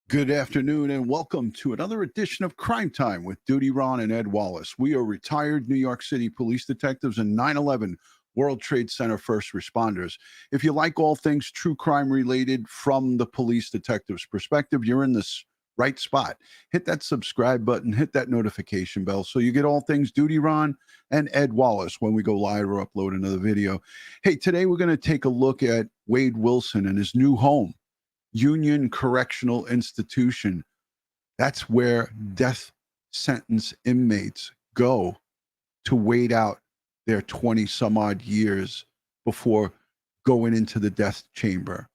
Good afternoon and welcome to another edition of Crime Time with DutyRon and Ed Wallace. We are retired New York City police detectives and 9/11 World Trade Center first responders. If you like all things true crime related from the police detective's perspective, you're in this right spot. Hit that subscribe button, hit that notification bell so you get all things DutyRon and Ed Wallace when we go live or upload another video. Hey, today we're going to take a look at Wade Wilson and his new home, Union Correctional Institution. That's where death sentence inmates go to wait out their 20 some odd years before going into the death chamber.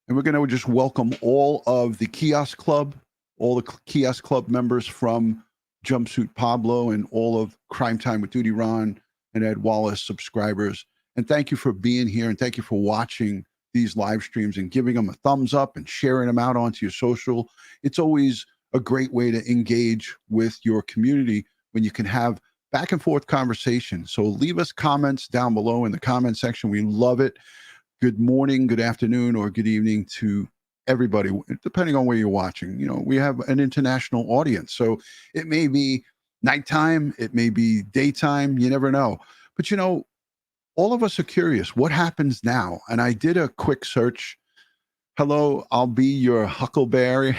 And we're going to just welcome all of the Kiosk Club, all the Kiosk Club members from Jumpsuit Pablo and all of Crime Time with DutyRon and Ed Wallace subscribers. And thank you for being here and thank you for watching these live streams and giving them a thumbs up and sharing them out onto your social. It's always a great way to engage with your community when you can have back and forth conversation. So leave us comments down below in the comment section. We love it. Good morning, good afternoon, or good evening to everybody, depending on where you're watching. You know, we have an international audience, so it may be nighttime, it may be daytime, you never know. But you know, all of us are curious, what happens now? And I did a quick search. Hello, I'll be your huckleberry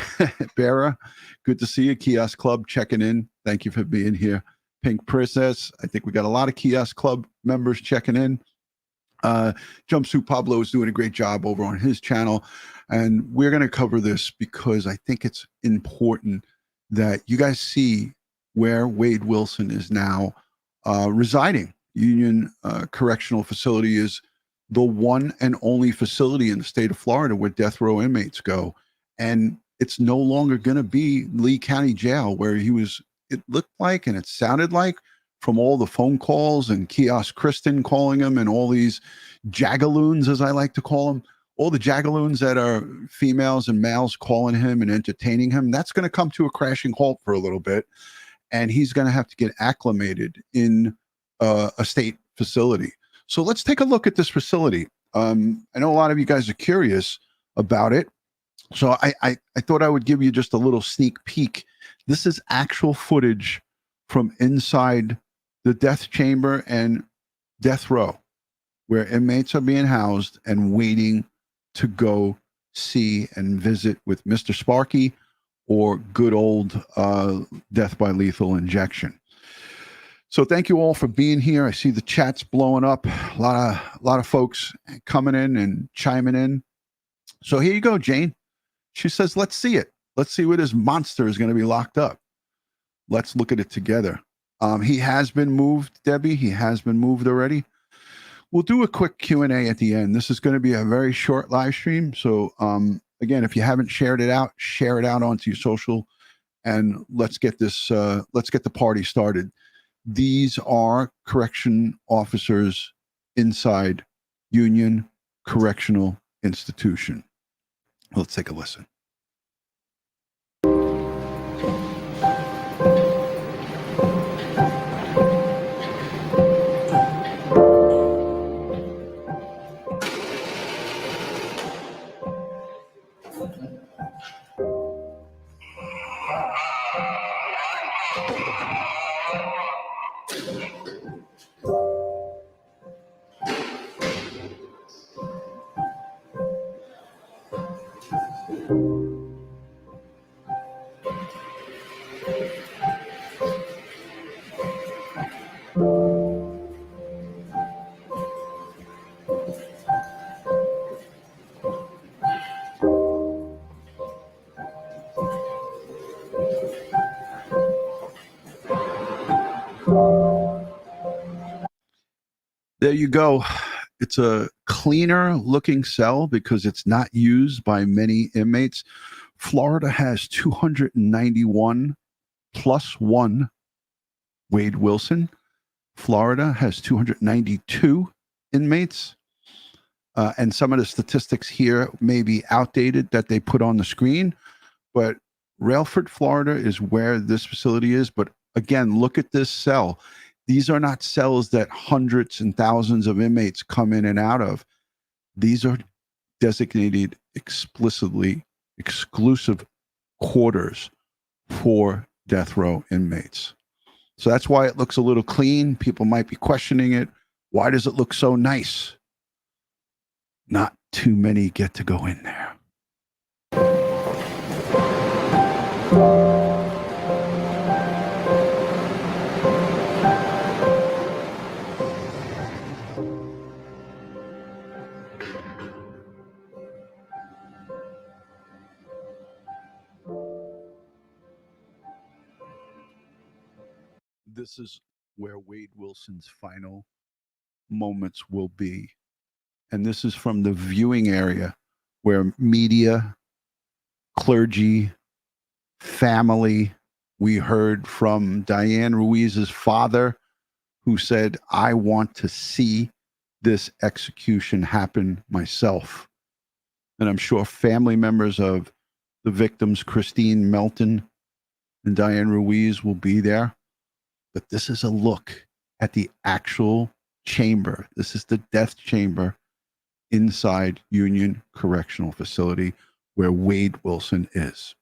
bearer. Good to see you, Kiosk Club, checking in. Thank you for being here. Pink Princess, I think we got a lot of Kiosk Club members checking in. Jumpsuit Pablo is doing a great job over on his channel. And we're going to cover this because I think it's important that you guys see where Wade Wilson is now residing. Union Correctional Facility is the one and only facility in the state of Florida where death row inmates go. And it's no longer going to be Lee County Jail where he was, it looked like, and it sounded like from all the phone calls and Kiosk Kristine calling him and all these jagaloons, as I like to call them, all the jagaloons that are females and males calling him and entertaining him, that's going to come to a crashing halt for a little bit. And he's going to have to get acclimated in a state facility. So let's take a look at this facility. I know a lot of you guys are curious about it. So I thought I would give you just a little sneak peek. This is actual footage from inside the death chamber and death row, where inmates are being housed and waiting to go see and visit with Mr. Sparky or good old death by lethal injection. So thank you all for being here. I see the chat's blowing up. A lot of folks coming in and chiming in. So here you go, Jane. She says, let's see it. Let's see where this monster is going to be locked up. Let's look at it together. He has been moved, Debbie. He has been moved already. We'll do a quick Q&A at the end. This is going to be a very short live stream. So again, if you haven't shared it out, share it out onto your social and let's get this, let's get the party started. These are correction officers inside Union Correctional Institution. Let's take a listen. There you go. It's a cleaner looking cell because it's not used by many inmates. Florida has 291 plus one Wade Wilson. Florida has 292 inmates. And some of the statistics here may be outdated that they put on the screen, but Railford, Florida is where this facility is. But again, look at this cell. These are not cells that hundreds and thousands of inmates come in and out of. These are designated explicitly exclusive quarters for death row inmates. So that's why it looks a little clean. People might be questioning it. Why does it look so nice? Not too many get to go in there. This is where Wade Wilson's final moments will be. And this is from the viewing area where media, clergy, family, we heard from Diane Ruiz's father, who said, I want to see this execution happen myself. And I'm sure family members of the victims, Kristine Melton and Diane Ruiz, will be there. But this is a look at the actual chamber. This is the death chamber inside Union Correctional Facility where Wade Wilson is.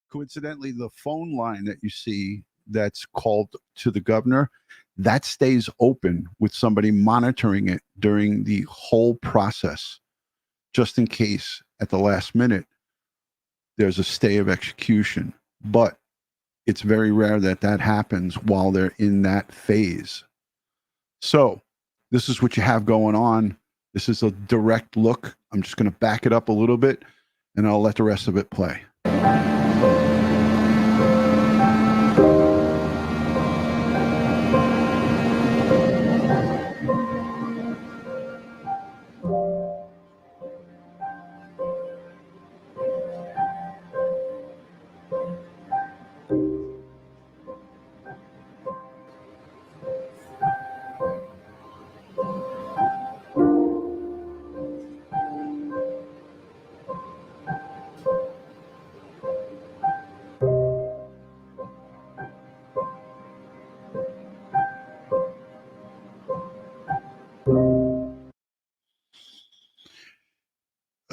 Coincidentally, the phone line that you see that's called to the governor, that stays open with somebody monitoring it during the whole process, just in case at the last minute there's a stay of execution. But it's very rare that that happens while they're in that phase. So this is what you have going on. This is a direct look. I'm just going to back it up a little bit, and I'll let the rest of it play.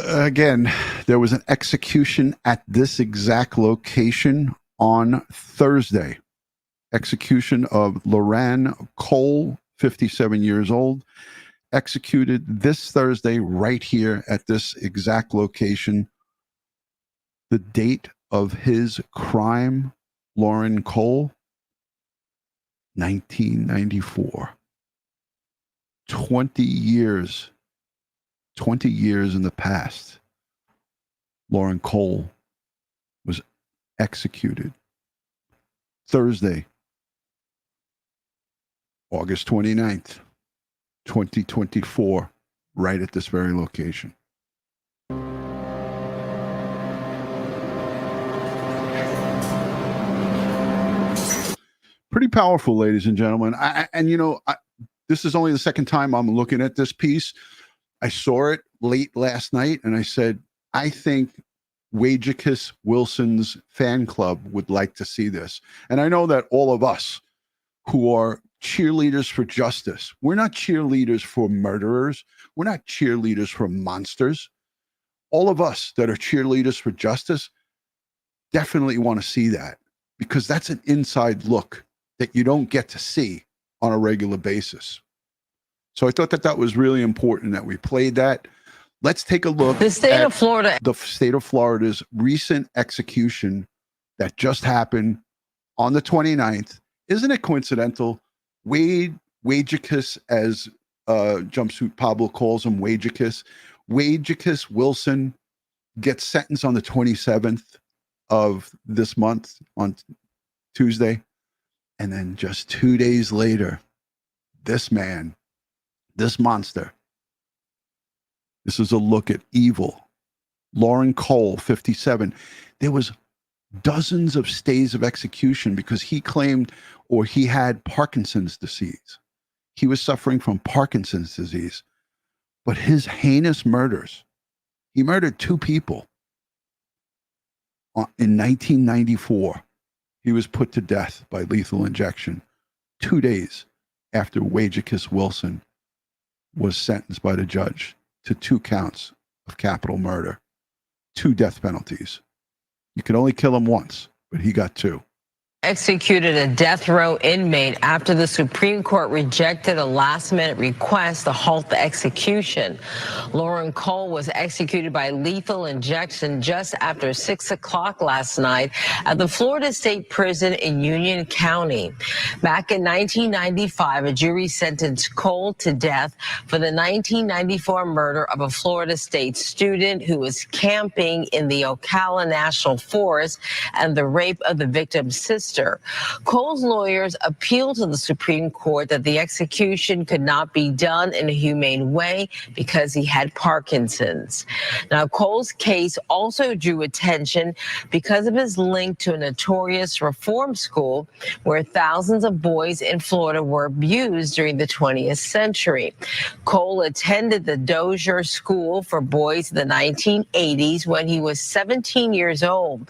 Again, there was an execution at this exact location on Thursday. Execution of Loran Cole, 57 years old, executed this Thursday right here at this exact location. The date of his crime, Loran Cole, 1994. 20 years in the past, Loran Cole was executed. Thursday, August 29th, 2024, right at this very location. Pretty powerful, ladies and gentlemen. This is only the second time I'm looking at this piece. I saw it late last night, and I said, I think Wade Wilson's fan club would like to see this. And I know that all of us who are cheerleaders for justice, we're not cheerleaders for murderers. We're not cheerleaders for monsters. All of us that are cheerleaders for justice definitely want to see that, because that's an inside look that you don't get to see on a regular basis. So I thought that that was really important that we played that. Let's take a look The state of Florida. The state of Florida's recent execution that just happened on the 29th. Isn't it coincidental? Wadeicus, as Jumpsuit Pablo calls him, Wadeicus Wilson gets sentenced on the 27th of this month on Tuesday. And then just 2 days later, this man This monster. This is a look at evil. Lauren Cole, 57. There was dozens of stays of execution because he claimed or he had Parkinson's disease. He was suffering from Parkinson's disease. But his heinous murders, he murdered 2 people. In 1994, he was put to death by lethal injection 2 days after Wajacus Wilson was sentenced by the judge to 2 counts of capital murder, 2 death penalties. You could only kill him once, but he got 2. Executed a death row inmate after the Supreme Court rejected a last-minute request to halt the execution. Lauren Cole was executed by lethal injection just after 6 o'clock last night at the Florida State Prison in Union County. Back in 1995, a jury sentenced Cole to death for the 1994 murder of a Florida State student who was camping in the Ocala National Forest and the rape of the victim's sister. Cole's lawyers appealed to the Supreme Court that the execution could not be done in a humane way because he had Parkinson's. Now, Cole's case also drew attention because of his link to a notorious reform school where thousands of boys in Florida were abused during the 20th century. Cole attended the Dozier School for Boys in the 1980s when he was 17 years old.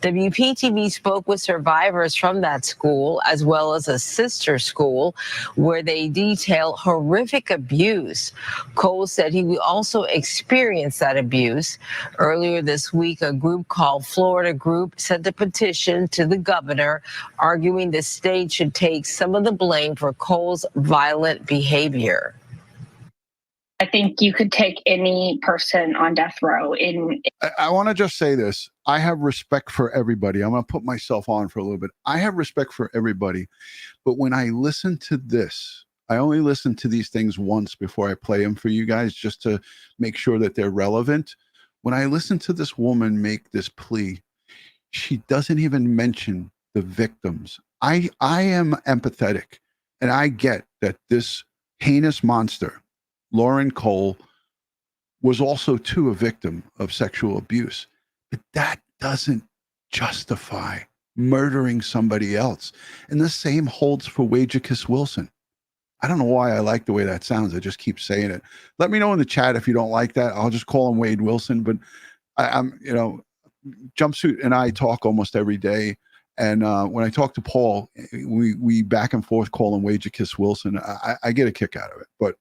WPTV spoke with survivors from that school, as well as a sister school, where they detail horrific abuse. Cole said he also experienced that abuse. Earlier this week, a group called Florida Group sent a petition to the governor arguing the state should take some of the blame for Cole's violent behavior. I think you could take any person on death row in. I want to just say this. I have respect for everybody. I'm going to put myself on for a little bit. I have respect for everybody. But when I listen to this, I only listen to these things once before I play them for you guys, just to make sure that they're relevant. When I listen to this woman make this plea, she doesn't even mention the victims. I am empathetic, and I get that this heinous monster, Lauren Cole, was also too a victim of sexual abuse. But that doesn't justify murdering somebody else. And the same holds for Wajacus Wilson. I don't know why I like the way that sounds. I just keep saying it. Let me know in the chat if you don't like that. I'll just call him Wade Wilson. But I'm, Jumpsuit and I talk almost every day. And when I talk to Paul, we back and forth call him Wajacus Wilson. I get a kick out of it. But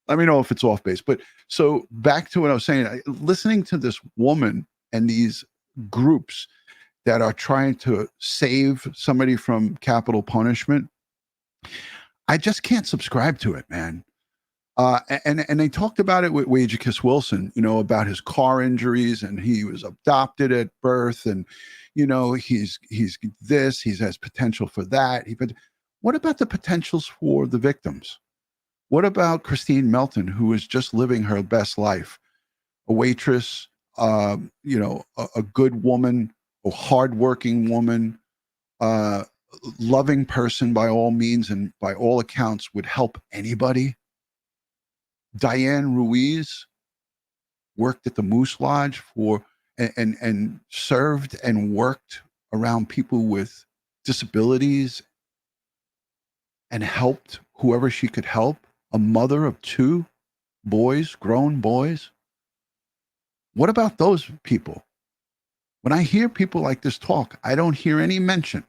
let me know if it's off base. But so back to what I was saying, listening to this woman and these groups that are trying to save somebody from capital punishment, I just can't subscribe to it, man. And they talked about it with Wajacus Wilson, about his car injuries, and he was adopted at birth, and he's this, he has potential for that. But what about the potentials for the victims? What about Kristine Melton, who is just living her best life? A waitress, a good woman, a hardworking woman, loving person by all means and by all accounts, would help anybody. Diane Ruiz worked at the Moose Lodge and served and worked around people with disabilities and helped whoever she could help. A mother of 2 boys, grown boys. What about those people? When I hear people like this talk, I don't hear any mention.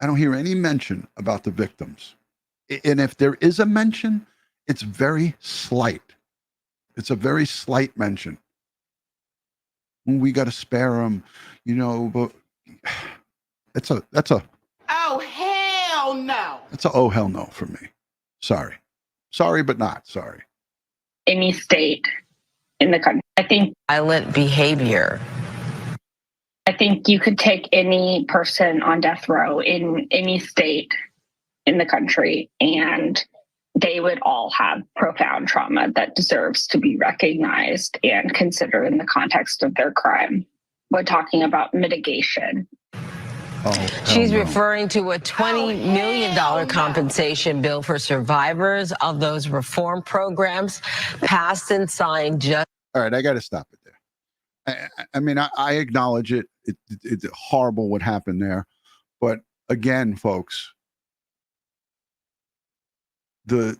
I don't hear any mention about the victims. And if there is a mention, it's very slight. It's a very slight mention. We got to spare them, but that's a oh, hell no. That's a oh hell no for me. Sorry, but not sorry. Any state in the country. I think Violent behavior. I think you could take any person on death row in any state in the country, and they would all have profound trauma that deserves to be recognized and considered in the context of their crime. We're talking about mitigation. She's no. referring to a $20 million hell no. compensation bill for survivors of those reform programs passed and signed just. All right, I got to stop it there. I mean, I acknowledge it. It's horrible what happened there. But again, folks, the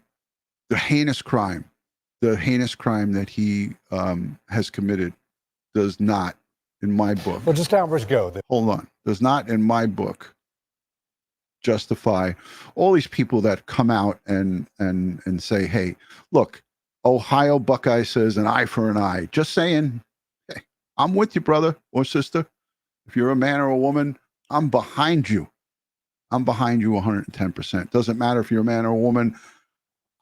heinous crime that he has committed does not, in my book. Well, just hours ago. Hold on. Does not, in my book, justify all these people that come out and say, hey, look, Ohio Buckeye says an eye for an eye. Just saying, hey, I'm with you, brother or sister. If you're a man or a woman, I'm behind you. I'm behind you 110%. Doesn't matter if you're a man or a woman.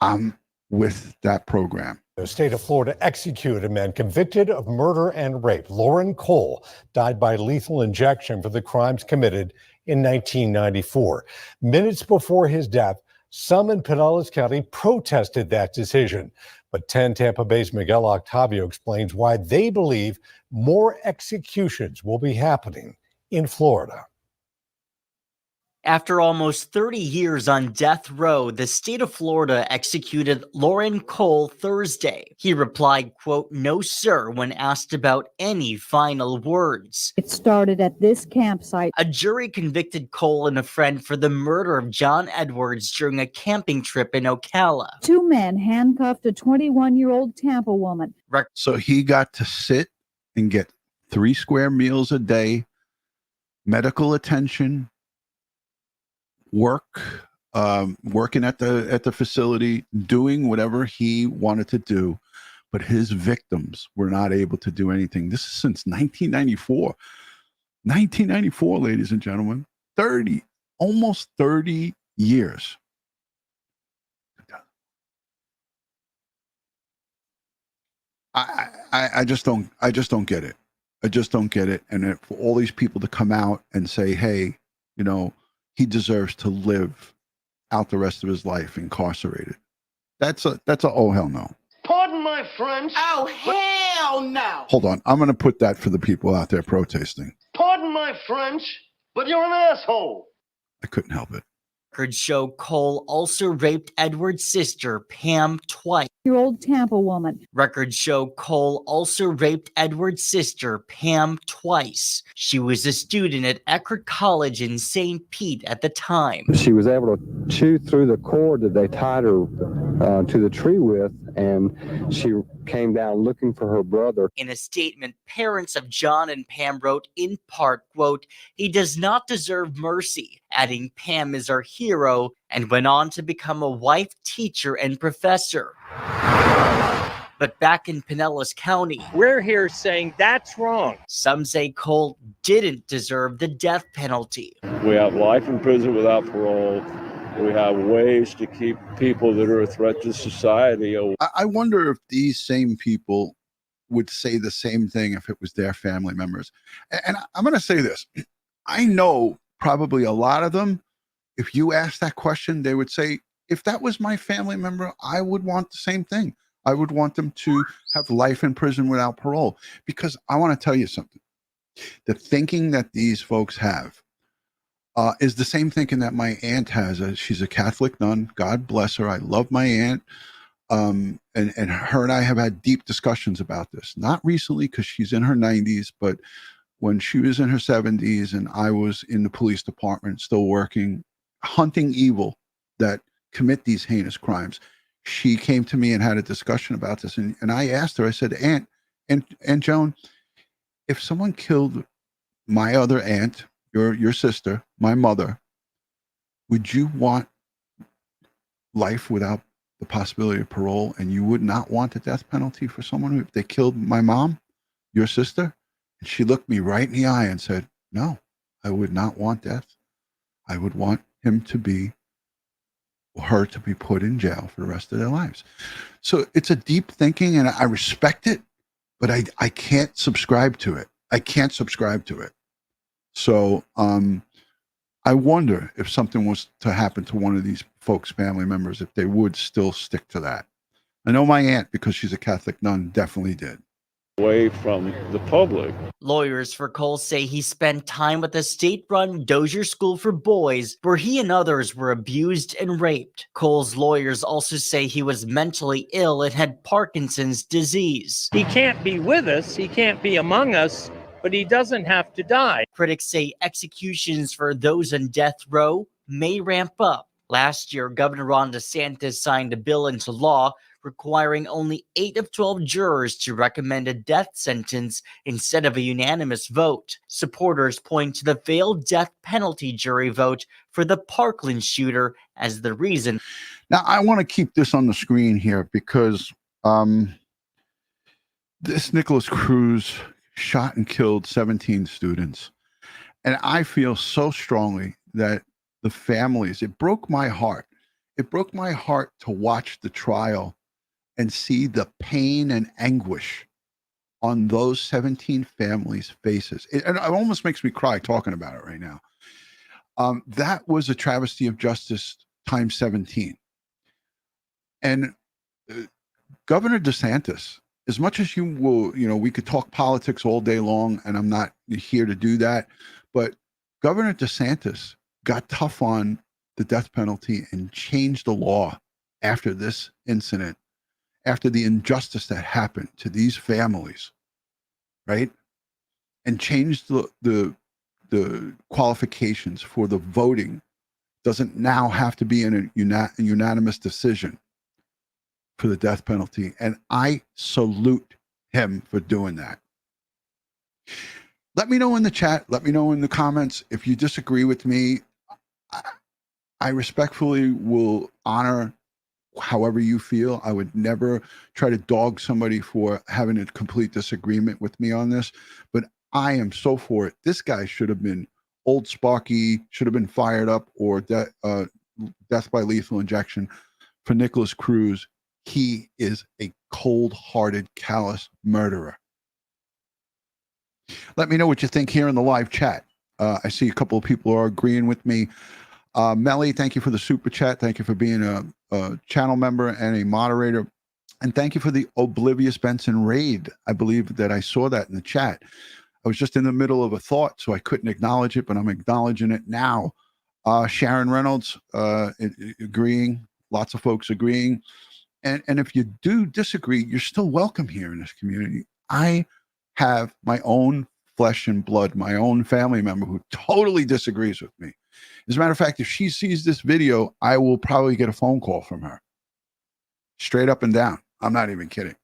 I'm with that program. The state of Florida executed a man convicted of murder and rape. Lauren Cole died by lethal injection for the crimes committed in 1994. Minutes before his death, some in Pinellas County protested that decision. But 10 Tampa Bay's Miguel Octavio explains why they believe more executions will be happening in Florida. After almost 30 years on death row, the state of Florida executed Lauren Cole Thursday. He replied, quote, "No, sir," when asked about any final words. It started at this campsite. A jury convicted Cole and a friend for the murder of John Edwards during a camping trip in Ocala. 2 men handcuffed a 21-year-old Tampa woman. So he got to sit and get 3 square meals a day, medical attention, working at the facility, doing whatever he wanted to do, but his victims were not able to do anything. This is since 1994. 1994, ladies and gentlemen. Almost 30 years. I just don't get it. I just don't get it. And for all these people to come out and say, hey, you know, he deserves to live out the rest of his life incarcerated. That's a oh hell no. Pardon my French. Oh, hell no. Hold on. I'm going to put that for the people out there protesting. Pardon my French, but you're an asshole. I couldn't help it. Records show Cole also raped Edward's sister, Pam, twice. Your old Tampa woman. Records show Cole also raped Edward's sister, Pam, twice. She was a student at Eckerd College in St. Pete at the time. She was able to chew through the cord that they tied her to the tree with, and she came down looking for her brother. In a statement, parents of John and Pam wrote in part, quote, "He does not deserve mercy," adding Pam is our hero, and went on to become a wife, teacher, and professor. But back in Pinellas County, we're here saying that's wrong. Some say Cole didn't deserve the death penalty. We have life in prison without parole. We have ways to keep people that are a threat to society. I wonder if these same people would say the same thing if it was their family members. And I'm going to say this. I know probably a lot of them, if you ask that question, they would say, if that was my family member, I would want the same thing. I would want them to have life in prison without parole. Because I want to tell you something. The thinking that these folks have is the same thinking that my aunt has. She's a Catholic nun. God bless her. I love my aunt. And her and I have had deep discussions about this. Not recently because she's in her 90s, but when she was in her 70s and I was in the police department still working, hunting evil that commit these heinous crimes, she came to me and had a discussion about this. And I asked her, I said, Aunt Joan, if someone killed my other aunt, your sister, my mother, would you want life without the possibility of parole? And you would not want the death penalty for someone who, if they killed my mom, your sister? And she looked me right in the eye and said, no, I would not want death. I would want him to be, or her to be put in jail for the rest of their lives. So it's a deep thinking and I respect it, but I can't subscribe to it. I can't subscribe to it. So I wonder if something was to happen to one of these folks' family members, if they would still stick to that. I know my aunt, because she's a Catholic nun, definitely did. away from the public. Lawyers for Cole say he spent time at the state-run Dozier School for Boys, where he and others were abused and raped. Cole's lawyers also say he was mentally ill and had Parkinson's disease. He can't be with us, he can't be among us, but he doesn't have to die. Critics say executions for those on death row may ramp up. Last year, Governor Ron DeSantis signed a bill into law requiring only 8 of 12 jurors to recommend a death sentence instead of a unanimous vote. Supporters point to the failed death penalty jury vote for the Parkland shooter as the reason. Now, I want to keep this on the screen here because this Nicholas Cruz shot and killed 17 students. And I feel so strongly that the families, it broke my heart. It broke my heart to watch the trial and see the pain and anguish on those 17 families' faces. It almost makes me cry talking about it right now. That was a travesty of justice times 17. And Governor DeSantis, as much as you will, we could talk politics all day long, and I'm not here to do that, but Governor DeSantis got tough on the death penalty and changed the law after this incident, after the injustice that happened to these families, right? And changed the qualifications for the voting. Doesn't now have to be in a unanimous decision for the death penalty. And I salute him for doing that. Let me know in the chat. Let me know in the comments. If you disagree with me, I respectfully will honor however you feel. I would never try to dog somebody for having a complete disagreement with me on this, but I am so for it. This guy should have been old Sparky, should have been fired up, or death by lethal injection. For Nicholas Cruz, he is a cold-hearted, callous murderer. Let me know what you think here in the live chat. I see a couple of people are agreeing with me. Melly, thank you for the super chat. Thank you for being a channel member and a moderator. And thank you for the Oblivious Benson raid. I believe that I saw that in the chat. I was just in the middle of a thought, so I couldn't acknowledge it, but I'm acknowledging it now. Sharon Reynolds agreeing. Lots of folks agreeing. And if you do disagree, you're still welcome here in this community. I have my own flesh and blood, my own family member who totally disagrees with me. As a matter of fact, if she sees this video, I will probably get a phone call from her. Straight up and down. I'm not even kidding.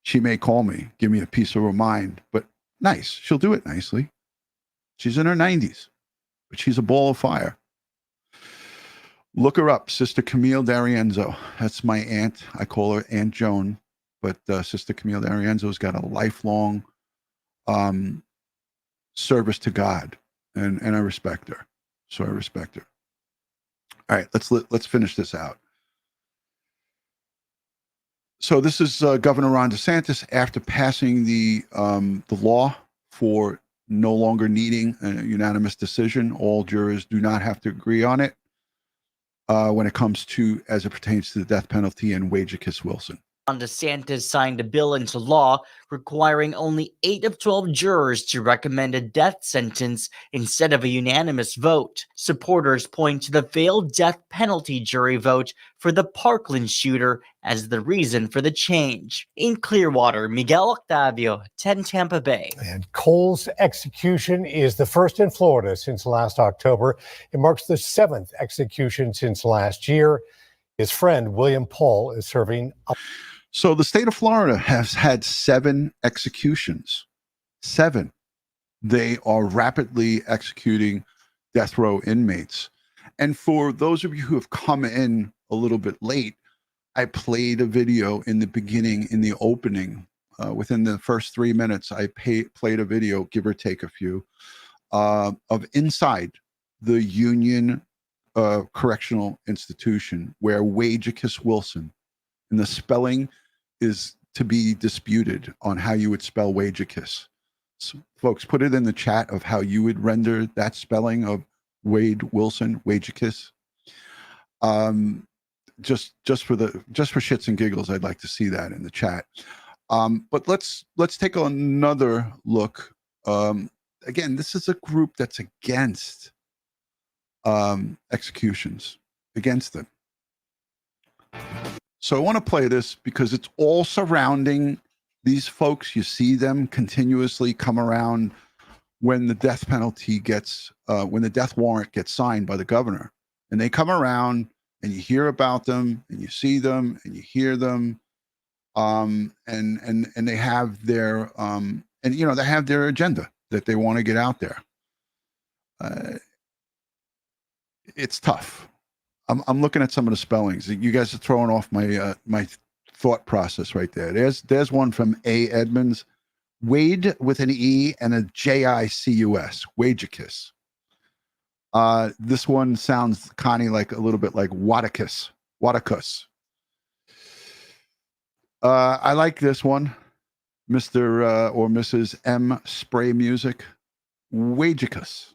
She may call me, give me a piece of her mind, but nice. She'll do it nicely. She's in her 90s, but she's a ball of fire. Look her up, Sister Camille D'Arienzo. That's my aunt. I call her Aunt Joan, but Sister Camille D'Arienzo's got a lifelong service to God, and I respect her. So I respect her. All right, let's finish this out. So this is Governor Ron DeSantis after passing the law for no longer needing a unanimous decision. All jurors do not have to agree on it when it comes to, as it pertains to the death penalty and Wage-a-Kiss Wilson. DeSantis signed a bill into law requiring only 8 of 12 jurors to recommend a death sentence instead of a unanimous vote. Supporters point to the failed death penalty jury vote for the Parkland shooter as the reason for the change. In Clearwater, Miguel Octavio, 10 Tampa Bay. And Cole's execution is the first in Florida since last October. It marks the 7th execution since last year. His friend, William Paul, is serving up. So the state of Florida has had 7 executions. 7. They are rapidly executing death row inmates. And for those of you who have come in a little bit late, I played a video in the beginning, in the opening. Within the first 3 minutes, I played a video, give or take a few, of inside the Union Correctional Institution, where Wage-a-Kiss Wilson, and the spelling is to be disputed on how you would spell Wage-a-Kiss. So, folks, put it in the chat of how you would render that spelling of Wade Wilson, Wage-a-Kiss. Just for shits and giggles, I'd like to see that in the chat. But let's take another look. Again, this is a group that's against executions, against them. So I want to play this because it's all surrounding these folks. You see them continuously come around when the death penalty gets, when the death warrant gets signed by the governor. And they come around and you hear about them and you see them and you hear them. And they have their, and you know, they have their agenda that they want to get out there. It's tough. I'm looking at some of the spellings. You guys are throwing off my my thought process right there. There's one from A. Edmonds, Wade with an E and a Jicus, Wagicus. This one sounds, Connie, like a little bit like Wadicus. I like this one, Mr. Or Mrs. M. Spray Music, Wagicus.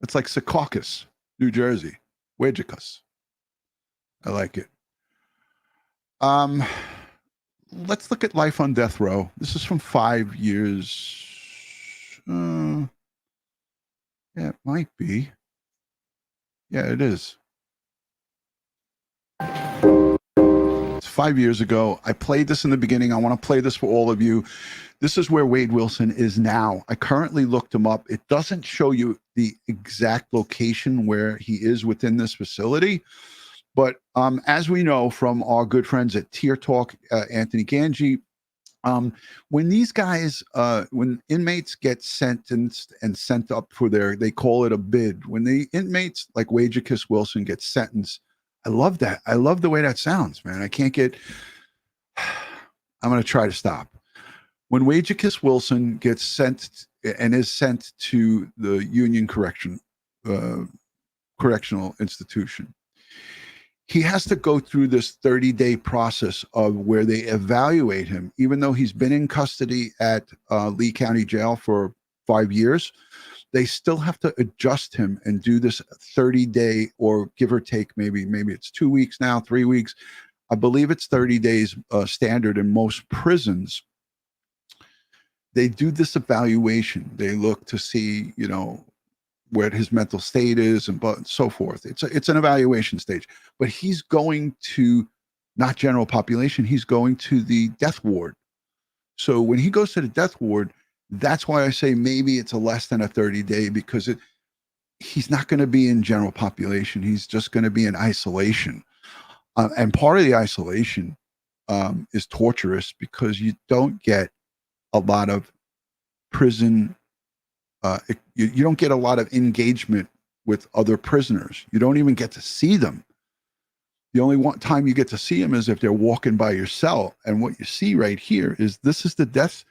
It's like Secaucus, New Jersey. Wagicus. I like it. Let's look at life on death row. This is from 5 years. Yeah, it might be. Yeah, it is. It's 5 years ago. I played this in the beginning. I want to play this for all of you. This is where Wade Wilson is now. I currently looked him up. It doesn't show you the exact location where he is within this facility. But as we know from our good friends at Tier Talk, Anthony Ganji, when these guys, when inmates get sentenced and sent up for their, they call it a bid. When the inmates like Wagicus Wilson get sentenced, I love that. I love the way that sounds, man. I can't get, I'm going to try to stop. When Wagicus Wilson gets sent and is sent to the Union Correctional Institution, he has to go through this 30-day process of where they evaluate him. Even though he's been in custody at Lee County Jail for 5 years, they still have to adjust him and do this 30-day, or give or take, maybe it's 2 weeks now, 3 weeks. I believe it's 30 days standard in most prisons. They do this evaluation. They look to see, you know, where his mental state is and so forth. It's an evaluation stage, but he's going to not general population. He's going to the death ward. So when he goes to the death ward, that's why I say maybe it's a less than a 30-day, because he's not going to be in general population. He's just going to be in isolation. And part of the isolation is torturous, because you don't get a lot of prison, you don't get a lot of engagement with other prisoners. You don't even get to see them. The only one time you get to see them is if they're walking by your cell. And what you see right here is, this is the death,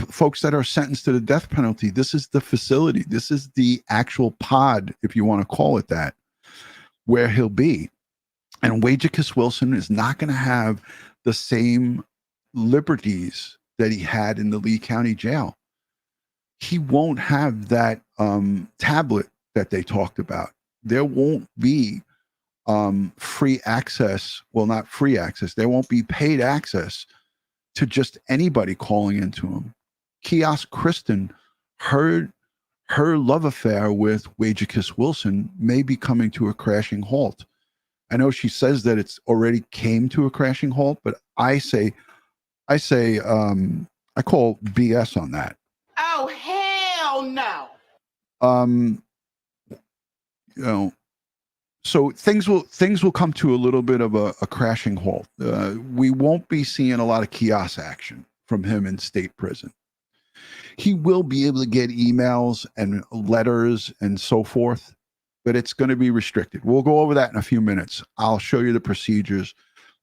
folks that are sentenced to the death penalty. This is the facility. This is the actual pod, if you want to call it that, where he'll be. And Wagicus Wilson is not going to have the same liberties that he had in the Lee County Jail. He won't have that tablet that they talked about. There won't be free access. Well, not free access. There won't be paid access to just anybody calling into him. Kiosk Kristen, her love affair with Wagicus Wilson may be coming to a crashing halt. I know she says that it's already came to a crashing halt, but I call BS on that. Oh, hell no. You know, so things will come to a little bit of a crashing halt. We won't be seeing a lot of kiosk action from him in state prison. He will be able to get emails and letters and so forth, but it's going to be restricted. We'll go over that in a few minutes. I'll show you the procedures.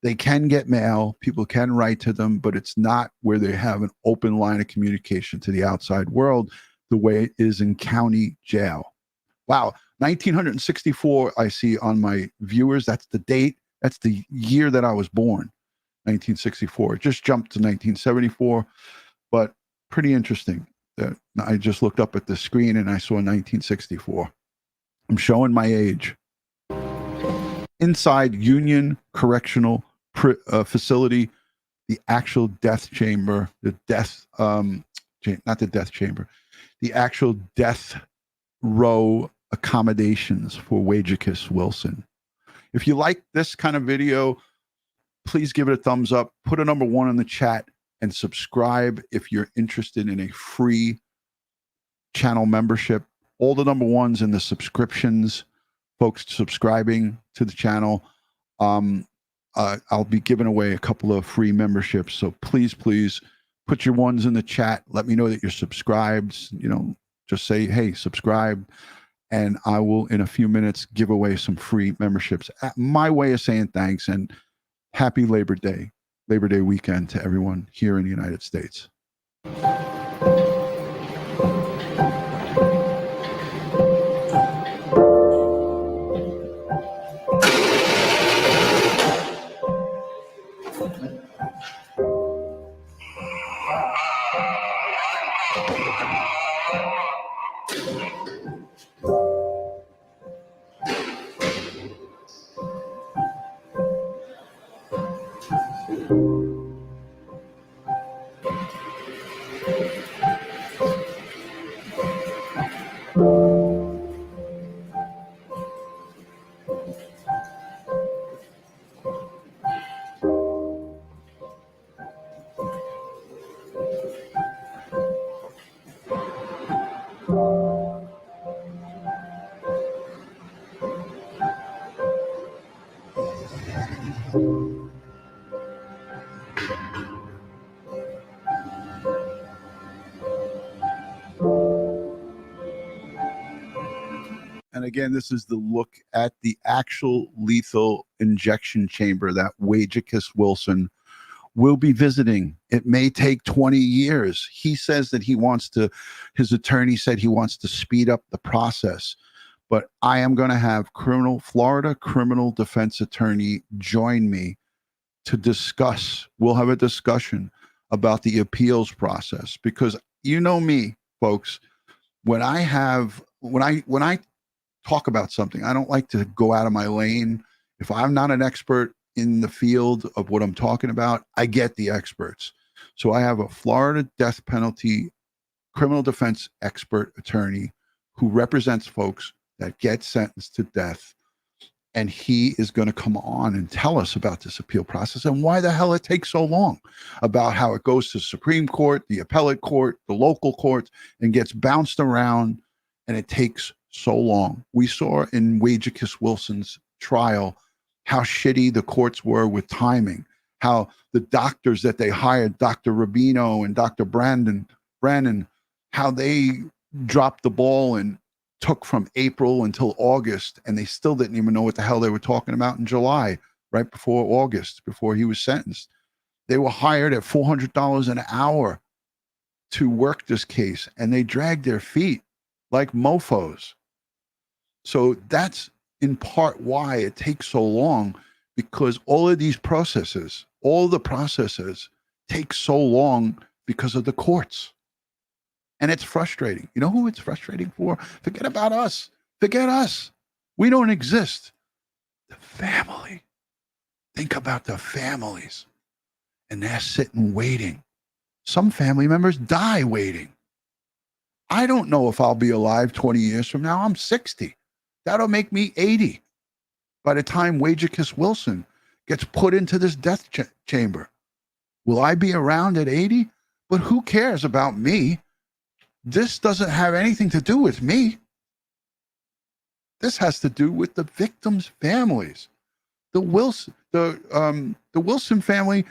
They can get mail, people can write to them, but it's not where they have an open line of communication to the outside world the way it is in county jail. Wow, 1964, I see on my viewers. That's the date. That's the year that I was born, 1964. It just jumped to 1974, but pretty interesting that I just looked up at the screen and I saw 1964. I'm showing my age. Inside Union Correctional Facility the actual death chamber, the death, not the death chamber, the actual death row accommodations for Wajicus Wilson. If you like this kind of video, please give it a thumbs up, put a number 1 in the chat, and subscribe if you're interested in a free channel membership. All the number 1s in the subscriptions, folks subscribing to the channel, I'll be giving away a couple of free memberships. So please put your 1s in the chat. Let me know that you're subscribed. You know, just say, hey, subscribe. And I will, in a few minutes, give away some free memberships. My way of saying thanks and happy Labor Day weekend to everyone here in the United States. And again, this is the look at the actual lethal injection chamber that Wajicus Wilson will be visiting. It may take 20 years. He says that his attorney said he wants to speed up the process. But I am going to have Florida criminal defense attorney join me to discuss. We'll have a discussion about the appeals process, because you know me, folks, when I talk about something, I don't like to go out of my lane. If I'm not an expert in the field of what I'm talking about, I get the experts. So I have a Florida death penalty criminal defense expert attorney who represents folks that get sentenced to death. And he is going to come on and tell us about this appeal process and why the hell it takes so long, about how it goes to Supreme Court, the appellate court, the local courts, and gets bounced around, and it takes so long. We saw in Wajicus Wilson's trial how shitty the courts were with timing, how the doctors that they hired, Dr. Rubino and Dr. Brandon, how they dropped the ball and took from April until August, and they still didn't even know what the hell they were talking about in July, right before August, before he was sentenced. They were hired at $400 an hour to work this case, and they dragged their feet like mofos. So that's in part why it takes so long, because all of these processes, all the processes take so long because of the courts. And it's frustrating. You know who it's frustrating for? Forget about us. Forget us. We don't exist. The family. Think about the families. And they're sitting waiting. Some family members die waiting. I don't know if I'll be alive 20 years from now. I'm 60. That'll make me 80 by the time Wajicus Wilson gets put into this death chamber. Will I be around at 80? But who cares about me? This doesn't have anything to do with me. This has to do with the victims' families. The Wilson family,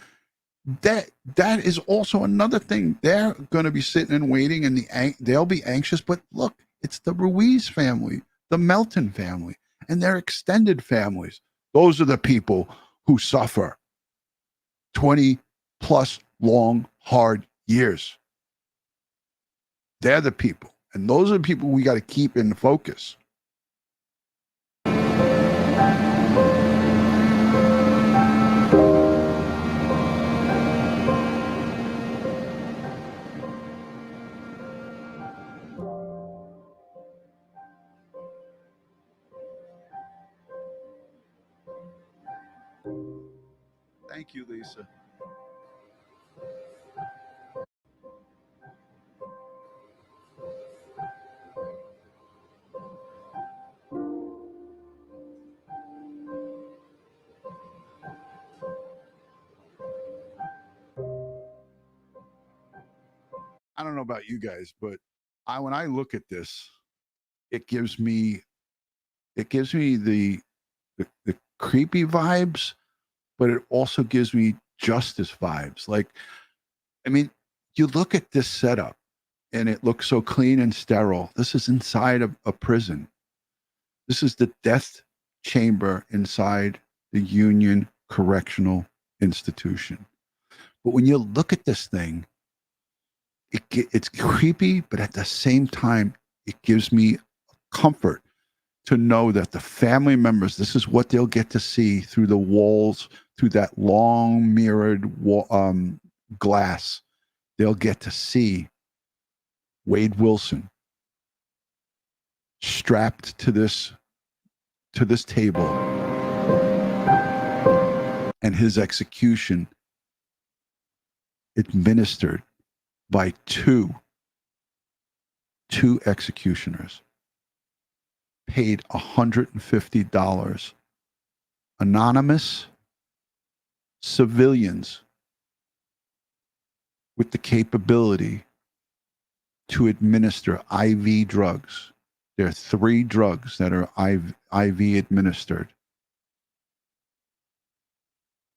that is also another thing. They're going to be sitting and waiting, and they'll be anxious. But look, it's the Ruiz family, the Melton family, and their extended families. Those are the people who suffer 20 plus long, hard years. They're the people. And those are the people we got to keep in focus. Thank you, Lisa. I don't know about you guys, but when I look at this, it gives me the creepy vibes, but it also gives me justice vibes. Like, I mean, you look at this setup and it looks so clean and sterile. This is inside of a prison. This is the death chamber inside the Union Correctional Institution. But when you look at this thing, it's creepy, but at the same time, it gives me comfort to know that the family members, this is what they'll get to see through the walls, through that long mirrored glass. They'll get to see Wade Wilson strapped to this table and his execution administered by two executioners, paid $150, anonymous civilians with the capability to administer IV drugs. There are 3 drugs that are IV administered.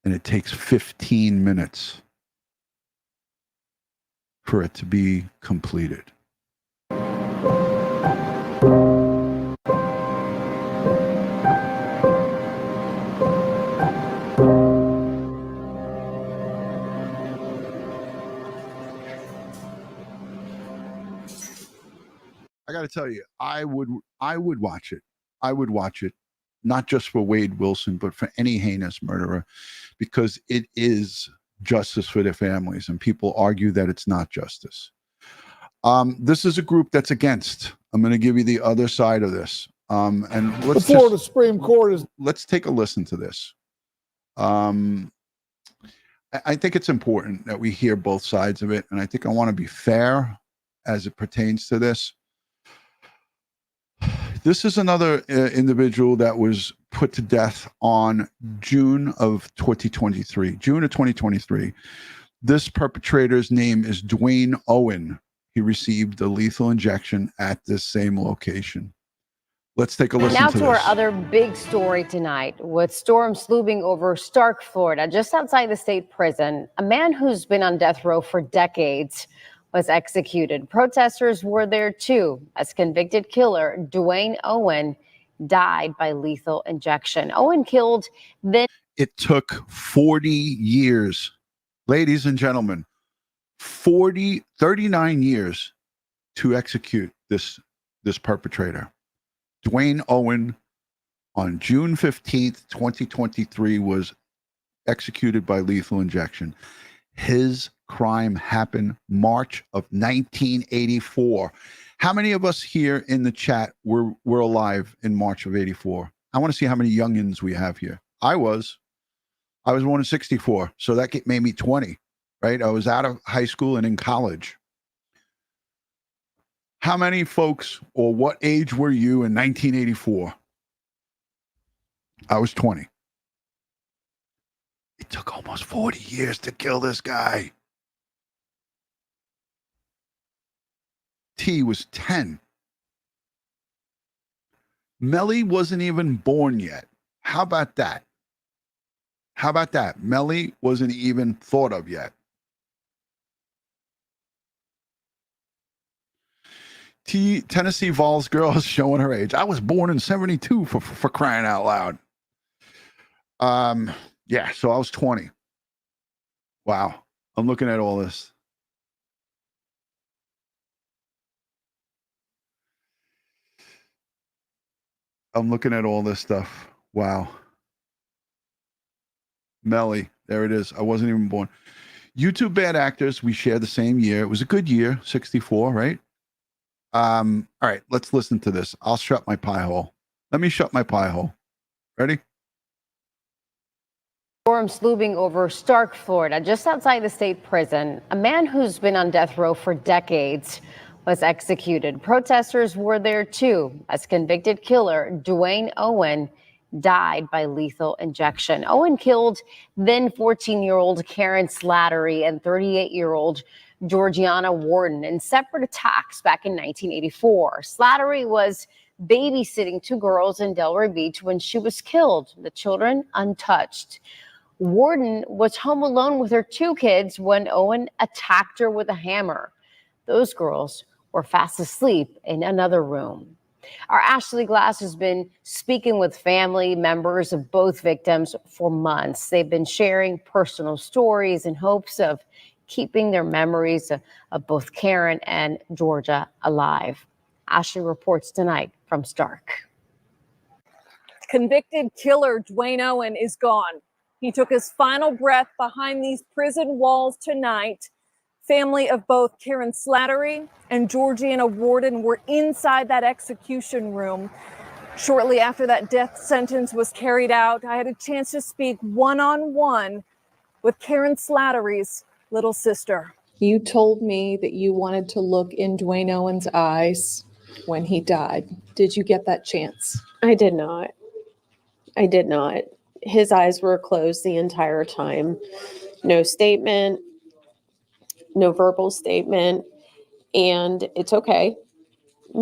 And it takes 15 minutes for it to be completed. I got to tell you, I would watch it. I would watch it, not just for Wade Wilson, but for any heinous murderer, because it is justice for their families, and people argue that it's not justice. This is a group that's against. I'm going to give you the other side of this. And let's the Florida Supreme Court is. Let's take a listen to this. I think it's important that we hear both sides of it, and I think I want to be fair as it pertains to this. This is another individual that was put to death on June of 2023. This perpetrator's name is Dwayne Owen. He received a lethal injection at this same location. Let's take a listen now to to this. our other big story tonight. With storms looming over Stark, Florida, just outside the state prison, a man who's been on death row for decades was executed. Protesters were there too, as convicted killer Dwayne Owen died by lethal injection. Owen killed then. It took 40 years, ladies and gentlemen, 39 years to execute this perpetrator. Dwayne Owen on June 15th, 2023 was executed by lethal injection. His crime happened March of 1984. How many of us here in the chat were alive in March of 84? I want to see how many youngins we have here. I was born in 64, so that made me 20, right? I was out of high school and in college. How many folks, or what age were you in 1984? I was 20. It took almost 40 years to kill this guy. T was 10. Melly wasn't even born yet. How about that? Melly wasn't even thought of yet. Tennessee Vols girl is showing her age. I was born in 72 for crying out loud. Yeah, so I was 20. Wow. I'm looking at all this. I'm looking at all this stuff. Wow. Melly, there it is. I wasn't even born. You two bad actors, we share the same year. It was a good year, 64, right? All right, let's listen to this. I'll shut my pie hole. Let me shut my pie hole. Ready? Storms looming over Stark, Florida, just outside the state prison. A man who's been on death row for decades was executed. Protesters were there too, as convicted killer Dwayne Owen died by lethal injection. Owen killed then 14-year-old Karen Slattery and 38-year-old Georgiana Warden in separate attacks back in 1984. Slattery was babysitting two girls in Delray Beach when she was killed, the children untouched. Warden was home alone with her two kids when Owen attacked her with a hammer. Those girls were fast asleep in another room. Our Ashley Glass has been speaking with family members of both victims for months. They've been sharing personal stories in hopes of keeping their memories of both Karen and Georgia alive. Ashley reports tonight from Stark. Convicted killer Dwayne Owen is gone. He took his final breath behind these prison walls tonight. Family of both Karen Slattery and Georgiana Warden were inside that execution room. Shortly after that death sentence was carried out, I had a chance to speak one-on-one with Karen Slattery's little sister. You told me that you wanted to look in Dwayne Owen's eyes when he died. Did you get that chance? I did not. I did not. His eyes were closed the entire time. No statement, no verbal statement. And it's okay,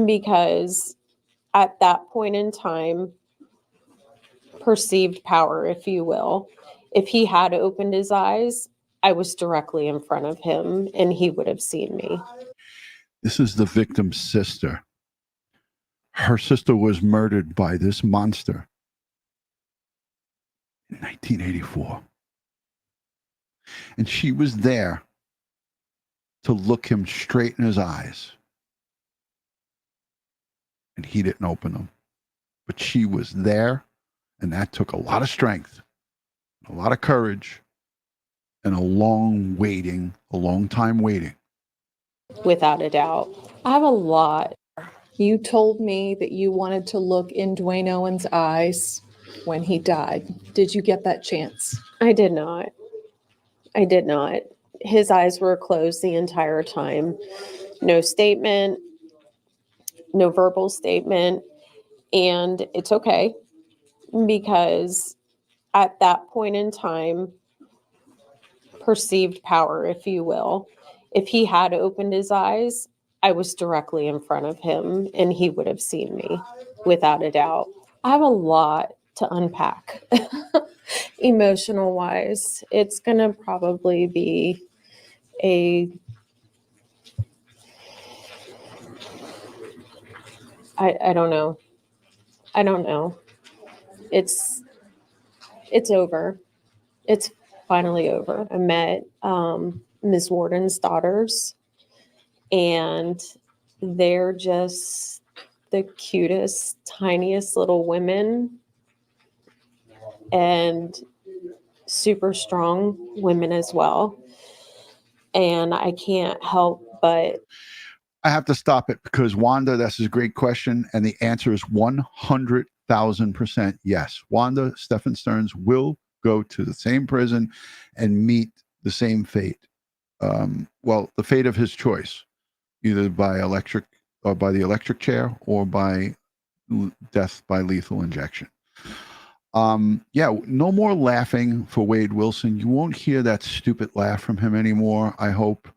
because at that point in time, perceived power, if you will, if he had opened his eyes, I was directly in front of him and he would have seen me. This is the victim's sister. Her sister was murdered by this monster in 1984. And she was there to look him straight in his eyes. And he didn't open them. But she was there, and that took a lot of strength, a lot of courage, and a long time waiting. Without a doubt. I have a lot. You told me that you wanted to look in Dwayne Owen's eyes when he died. Did you get that chance? I did not. I did not. His eyes were closed the entire time. No statement, no verbal statement. And it's okay, because at that point in time, perceived power, if you will, if he had opened his eyes, I was directly in front of him and he would have seen me, without a doubt. I have a lot to unpack. Emotional wise, it's going to probably be I don't know. I don't know. It's over. It's finally over. I met Ms. Warden's daughters, and they're just the cutest, tiniest little women, and super strong women as well. And I can't help but... I have to stop it because Wanda, that's a great question. And the answer is 100,000% yes. Wanda Stephen Stearns will go to the same prison and meet the same fate. Well, the fate of his choice, either by electric or by the electric chair or by death by lethal injection. Yeah, no more laughing for Wade Wilson. You won't hear that stupid laugh from him anymore, I hope,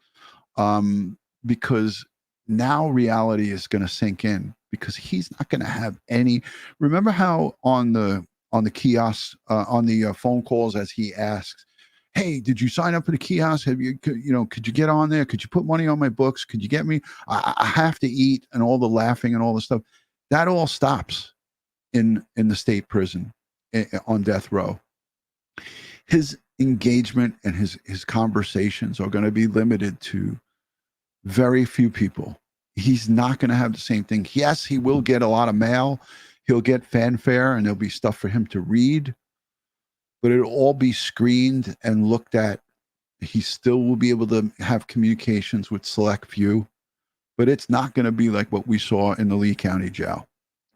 because now reality is going to sink in, because he's not going to have any. Remember how on the kiosk, on the phone calls, as he asks, "Hey, did you sign up for the kiosk? Have you, could you get on there? Could you put money on my books? Could you get me? I have to eat," and all the laughing and all the stuff. That all stops in the state prison on death row. His engagement and his conversations are going to be limited to very few people. He's not going to have the same thing. Yes, he will get a lot of mail. He'll get fanfare, and there'll be stuff for him to read, but it'll all be screened and looked at. He still will be able to have communications with select few, but it's not going to be like what we saw in the Lee County jail.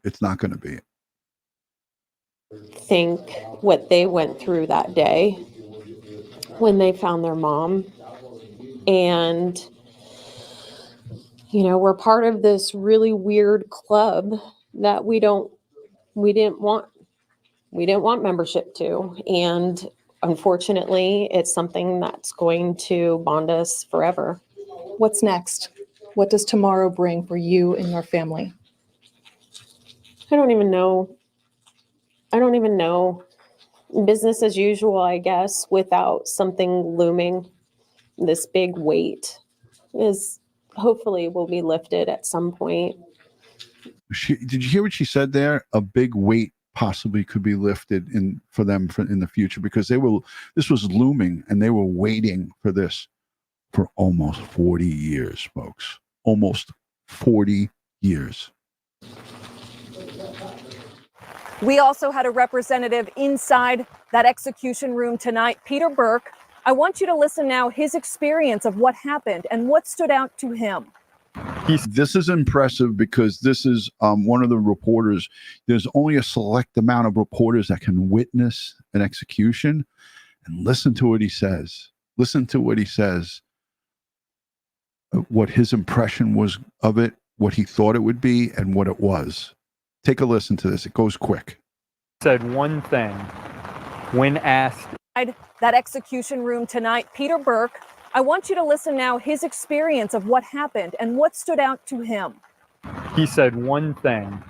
It's not going to be. Think what they went through that day when they found their mom. And, we're part of this really weird club that we didn't want membership to. And unfortunately, it's something that's going to bond us forever. What's next? What does tomorrow bring for you and your family? I don't even know. Business as usual, I guess, without something looming. This big weight is hopefully will be lifted at some point. Did you hear what she said there? A big weight possibly could be lifted in the future, because this was looming and they were waiting for this for almost 40 years, folks. Almost 40 years. We also had a representative inside that execution room tonight, Peter Burke. I want you to listen now, his experience of what happened and what stood out to him. This is impressive because this is one of the reporters. There's only a select amount of reporters that can witness an execution. And listen to what he says. Listen to what he says. What his impression was of it, what he thought it would be, and what it was. Take a listen to this. It goes quick. Said one thing when asked. That execution room tonight, Peter Burke. I want you to listen now, his experience of what happened and what stood out to him. He said one thing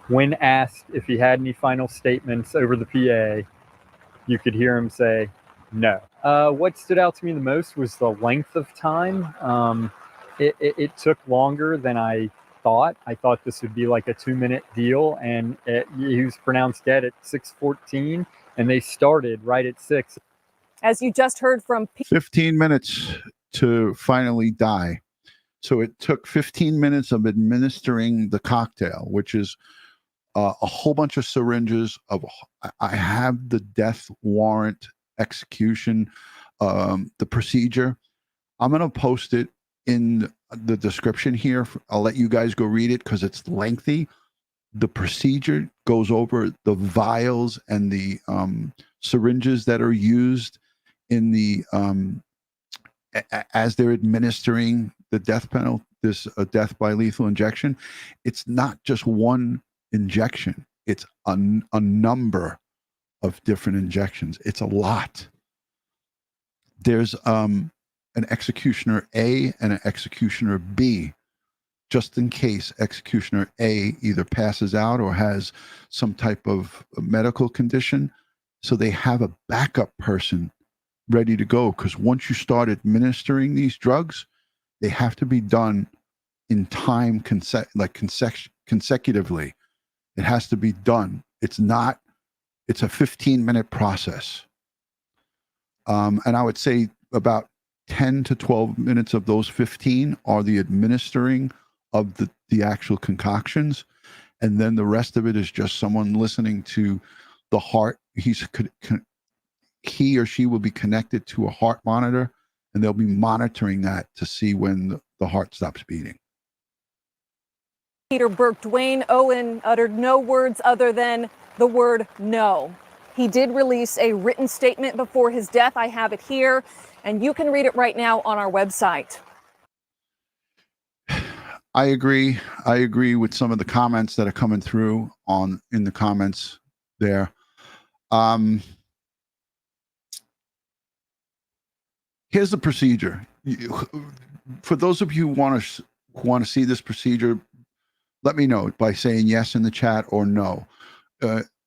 when asked if he had any final statements over the PA. You could hear him say no. What stood out to me the most was the length of time. It took longer than I thought. I thought this would be like a 2-minute deal, and he was pronounced dead at 6:14, and they started right at 6. As you just heard from 15 minutes to finally die. So it took 15 minutes of administering the cocktail, which is a whole bunch of syringes of. I have the death warrant execution, the procedure. I'm going to post it in the description here. I'll let you guys go read it because it's lengthy. The procedure goes over the vials and the syringes that are used in the as they're administering the death penalty, this death by lethal injection. It's not just one injection. It's a number of different injections. It's a lot. There's an executioner A and an executioner B, just in case executioner A either passes out or has some type of medical condition. So they have a backup person ready to go, because once you start administering these drugs, they have to be done in time, consecutively. It has to be done. It's a 15-minute process. And I would say about 10 to 12 minutes of those 15 are the administering of the actual concoctions. And then the rest of it is just someone listening to the heart. He or she will be connected to a heart monitor, and they'll be monitoring that to see when the heart stops beating. Peter Burke, Dwayne Owen uttered no words other than the word no. He did release a written statement before his death. I have it here, and you can read it right now on our website. I agree. I agree with some of the comments that are coming through in the comments there. Here's the procedure. For those of you who want to see this procedure, let me know by saying yes in the chat or no.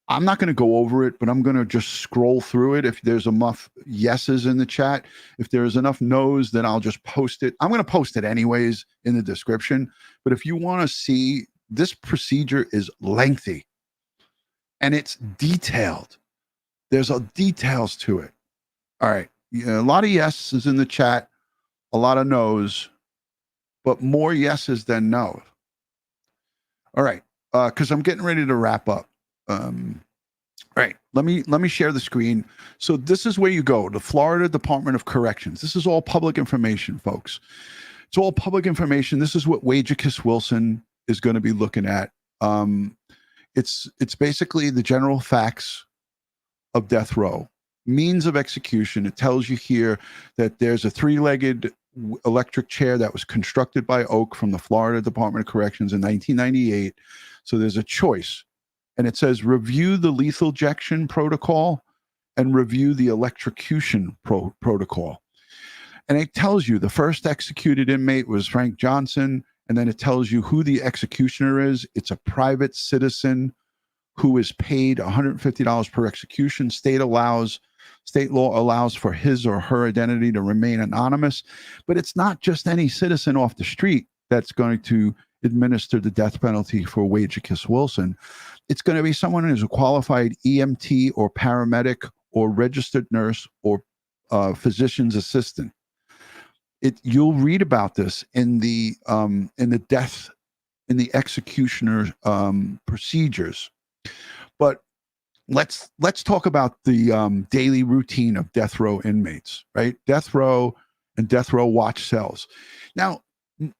I'm not going to go over it, but I'm going to just scroll through it. If there's enough yeses in the chat, if there's enough no's, then I'll just post it. I'm going to post it anyways in the description. But if you want to see, this procedure is lengthy and it's detailed. There's details to it. All right. A lot of yeses in the chat, a lot of no's, but more yeses than no. All right. Because I'm getting ready to wrap up. All right, let me share the screen. So this is where you go, the Florida Department of Corrections. This is all public information, folks. It's all public information. This is what Wajicus Wilson is going to be looking at. It's basically the general facts of death row, means of execution. It tells you here that there's a 3-legged electric chair that was constructed by Oak from the Florida Department of Corrections in 1998. So there's a choice. And it says, review the lethal injection protocol and review the electrocution protocol. And it tells you the first executed inmate was Frank Johnson. And then it tells you who the executioner is. It's a private citizen who is paid $150 per execution. State law allows for his or her identity to remain anonymous. But it's not just any citizen off the street that's going to administer the death penalty for Wage-Kiss Wilson. It's going to be someone who's a qualified EMT or paramedic or registered nurse or physician's assistant. You'll read about this in the executioner procedures. But let's talk about the daily routine of death row inmates, right? Death row and death row watch cells. Now,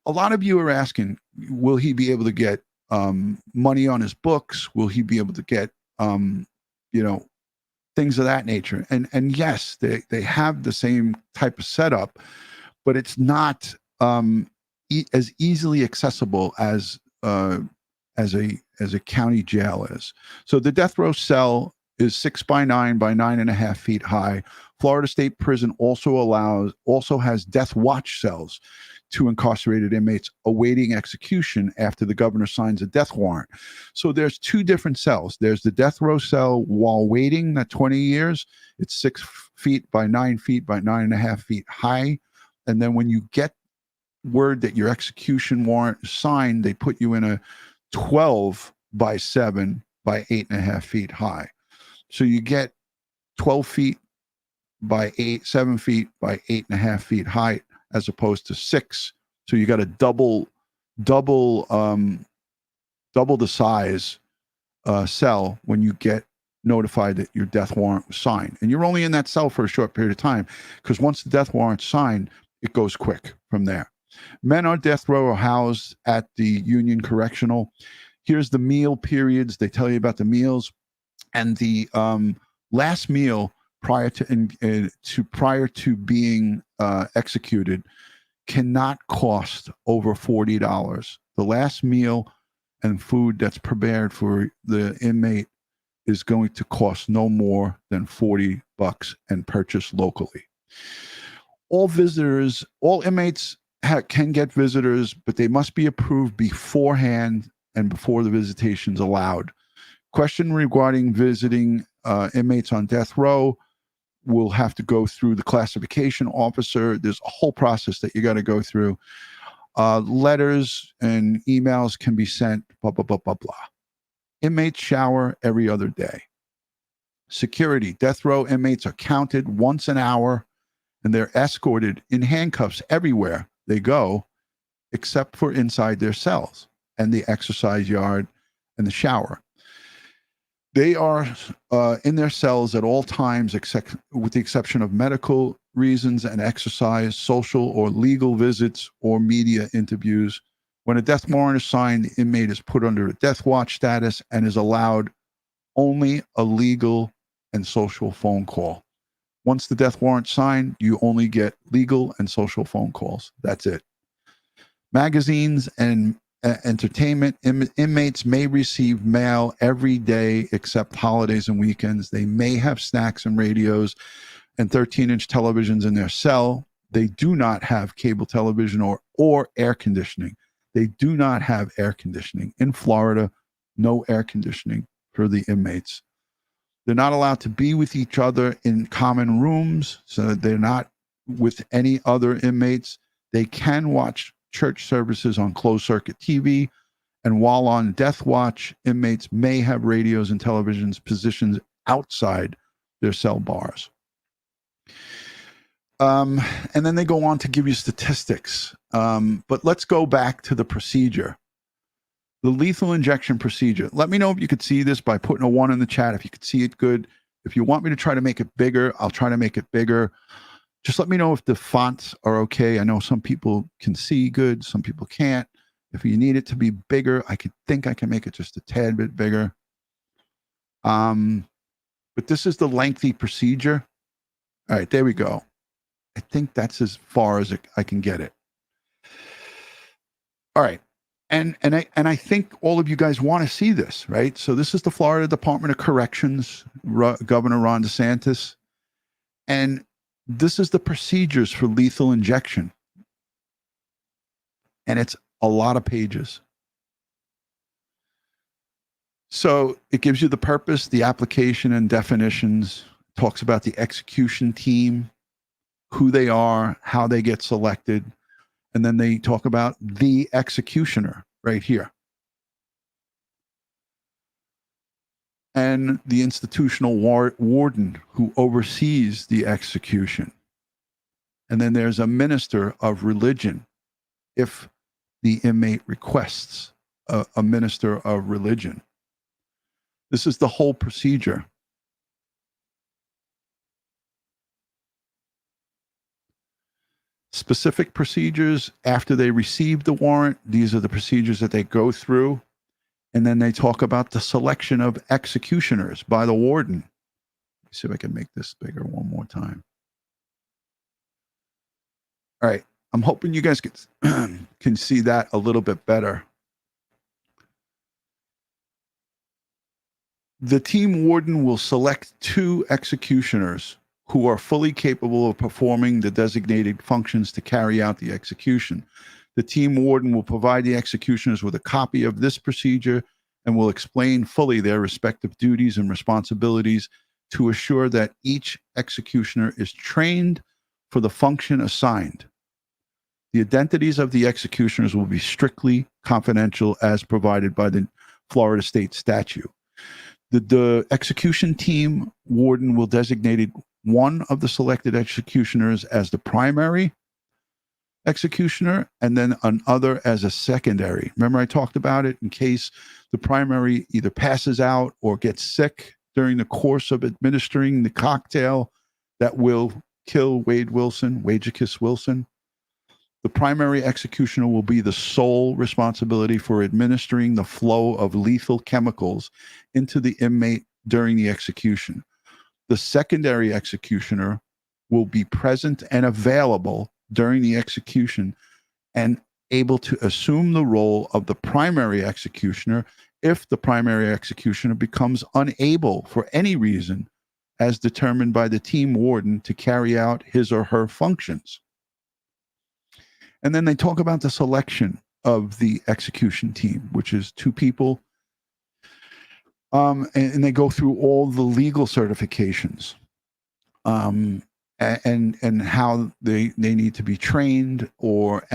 a lot of you are asking, will he be able to get money on his books? Will he be able to get things of that nature? And yes, they have the same type of setup, but it's not as easily accessible as a county jail is. So the death row cell is 6 by 9 by 9.5 feet high. Florida State Prison also has death watch cells to incarcerated inmates awaiting execution after the governor signs a death warrant. So there's two different cells. There's the death row cell while waiting, that 20 years. It's 6 feet by 9 feet by 9.5 feet high. And then when you get word that your execution warrant is signed, they put you in a 12 by 7 by 8.5 feet high. So you get 12 feet by 7 feet by 8.5 feet high, as opposed to 6. So you got a double the size cell when you get notified that your death warrant was signed. And you're only in that cell for a short period of time, because once the death warrant's signed, it goes quick from there. Men on death row are housed at the Union Correctional. Here's the meal periods. They tell you about the meals. And the last meal prior to being executed cannot cost over $40. The last meal and food that's prepared for the inmate is going to cost no more than $40 and purchased locally. All inmates can get visitors, but they must be approved beforehand and before the visitation's allowed. Question regarding visiting inmates on death row will have to go through the classification officer. There's a whole process that you got to go through. Letters and emails can be sent, blah, blah, blah, blah, blah. Inmates shower every other day. Security. Death row inmates are counted once an hour, and they're escorted in handcuffs everywhere they go, except for inside their cells and the exercise yard and the shower. They are in their cells at all times, with the exception of medical reasons and exercise, social or legal visits, or media interviews. When a death warrant is signed, the inmate is put under a death watch status and is allowed only a legal and social phone call. Once the death warrant's signed, you only get legal and social phone calls. That's it. Magazines and entertainment. Inmates may receive mail every day except holidays and weekends. They may have snacks and radios and 13-inch televisions in their cell. They do not have cable television or air conditioning. They do not have air conditioning. In Florida, no air conditioning for the inmates. They're not allowed to be with each other in common rooms, so that they're not with any other inmates. They can watch church services on closed-circuit TV, and while on death watch, inmates may have radios and televisions positioned outside their cell bars. And then they go on to give you statistics. But let's go back to the procedure. The lethal injection procedure. Let me know if you could see this by putting a 1 in the chat. If you could see it, good. If you want me to try to make it bigger, I'll try to make it bigger. Just let me know if the fonts are okay. I know some people can see good, some people can't. If you need it to be bigger, I think I can make it just a tad bit bigger. But this is the lengthy procedure. All right, there we go. I think that's as far as I can get it. All right. And I think all of you guys want to see this, right? So this is the Florida Department of Corrections, Governor Ron DeSantis. And This is the procedures for lethal injection. And it's a lot of pages. So it gives you the purpose, the application and definitions, talks about the execution team, who they are, how they get selected, and then they talk about the executioner right here. And the institutional warden who oversees the execution. And then there's a minister of religion if the inmate requests a minister of religion. This is the whole procedure. Specific procedures after they receive the warrant. These are the procedures that they go through. And then they talk about the selection of executioners by the warden. Let me see if I can make this bigger one more time. All right. I'm hoping you guys can see that a little bit better. The team warden will select 2 executioners who are fully capable of performing the designated functions to carry out the execution. The team warden will provide the executioners with a copy of this procedure and will explain fully their respective duties and responsibilities to assure that each executioner is trained for the function assigned. The identities of the executioners will be strictly confidential as provided by the Florida state statute. The execution team warden will designate one of the selected executioners as the primary executioner and then another as a secondary. Remember I talked about it in case the primary either passes out or gets sick during the course of administering the cocktail that will kill Wagicus Wilson. The primary executioner will be the sole responsibility for administering the flow of lethal chemicals into the inmate during the execution. The secondary executioner will be present and available during the execution and able to assume the role of the primary executioner if the primary executioner becomes unable for any reason as determined by the team warden to carry out his or her functions. And then they talk about the selection of the execution team, which is 2 people. And they go through all the legal certifications and how they need to be trained or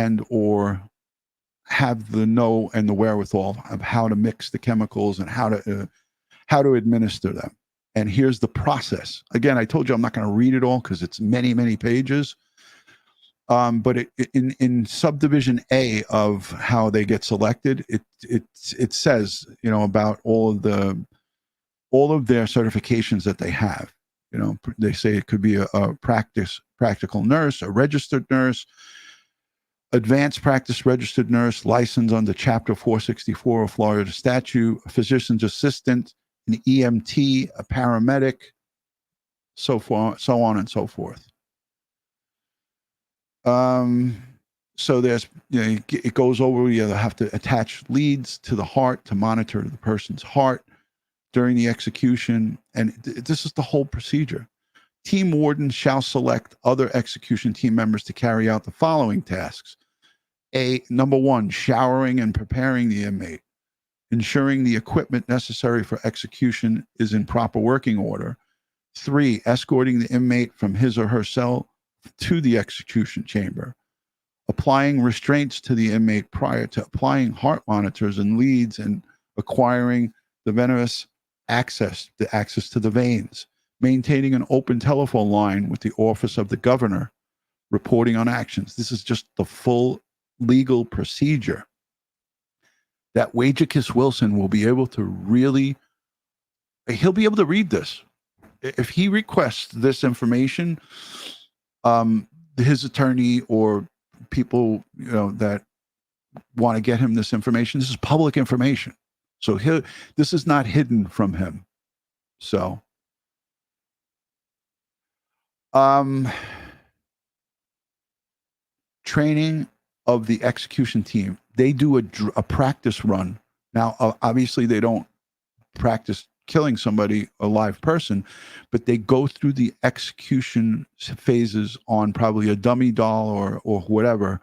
have the know and the wherewithal of how to mix the chemicals and how to administer them. And here's the process. Again, I told you I'm not going to read it all because it's many, many pages. But in subdivision A of how they get selected, it says, you know, about all of their certifications that they have. You know, they say it could be a practical nurse, a registered nurse, advanced practice registered nurse, licensed under Chapter 464 of Florida statute, a physician's assistant, an EMT, a paramedic, so on and so forth. So there's, you know, it goes over, you have to attach leads to the heart to monitor the person's heart during the execution. And this is the whole procedure. Team warden shall select other execution team members to carry out the following tasks. Number 1, showering and preparing the inmate, ensuring the equipment necessary for execution is in proper working order. 3, escorting the inmate from his or her cell to the execution chamber, applying restraints to the inmate prior to applying heart monitors and leads and acquiring the venous access to the veins, maintaining an open telephone line with the office of the governor, reporting on actions. This is just the full legal procedure that Wagicus Wilson will be able to he'll be able to read this. If he requests this information, his attorney or people, you know, that want to get him this information, this is public information. So this is not hidden from him. So, training of the execution team. They do a practice run. Now, obviously they don't practice killing somebody, a live person, but they go through the execution phases on probably a dummy doll or whatever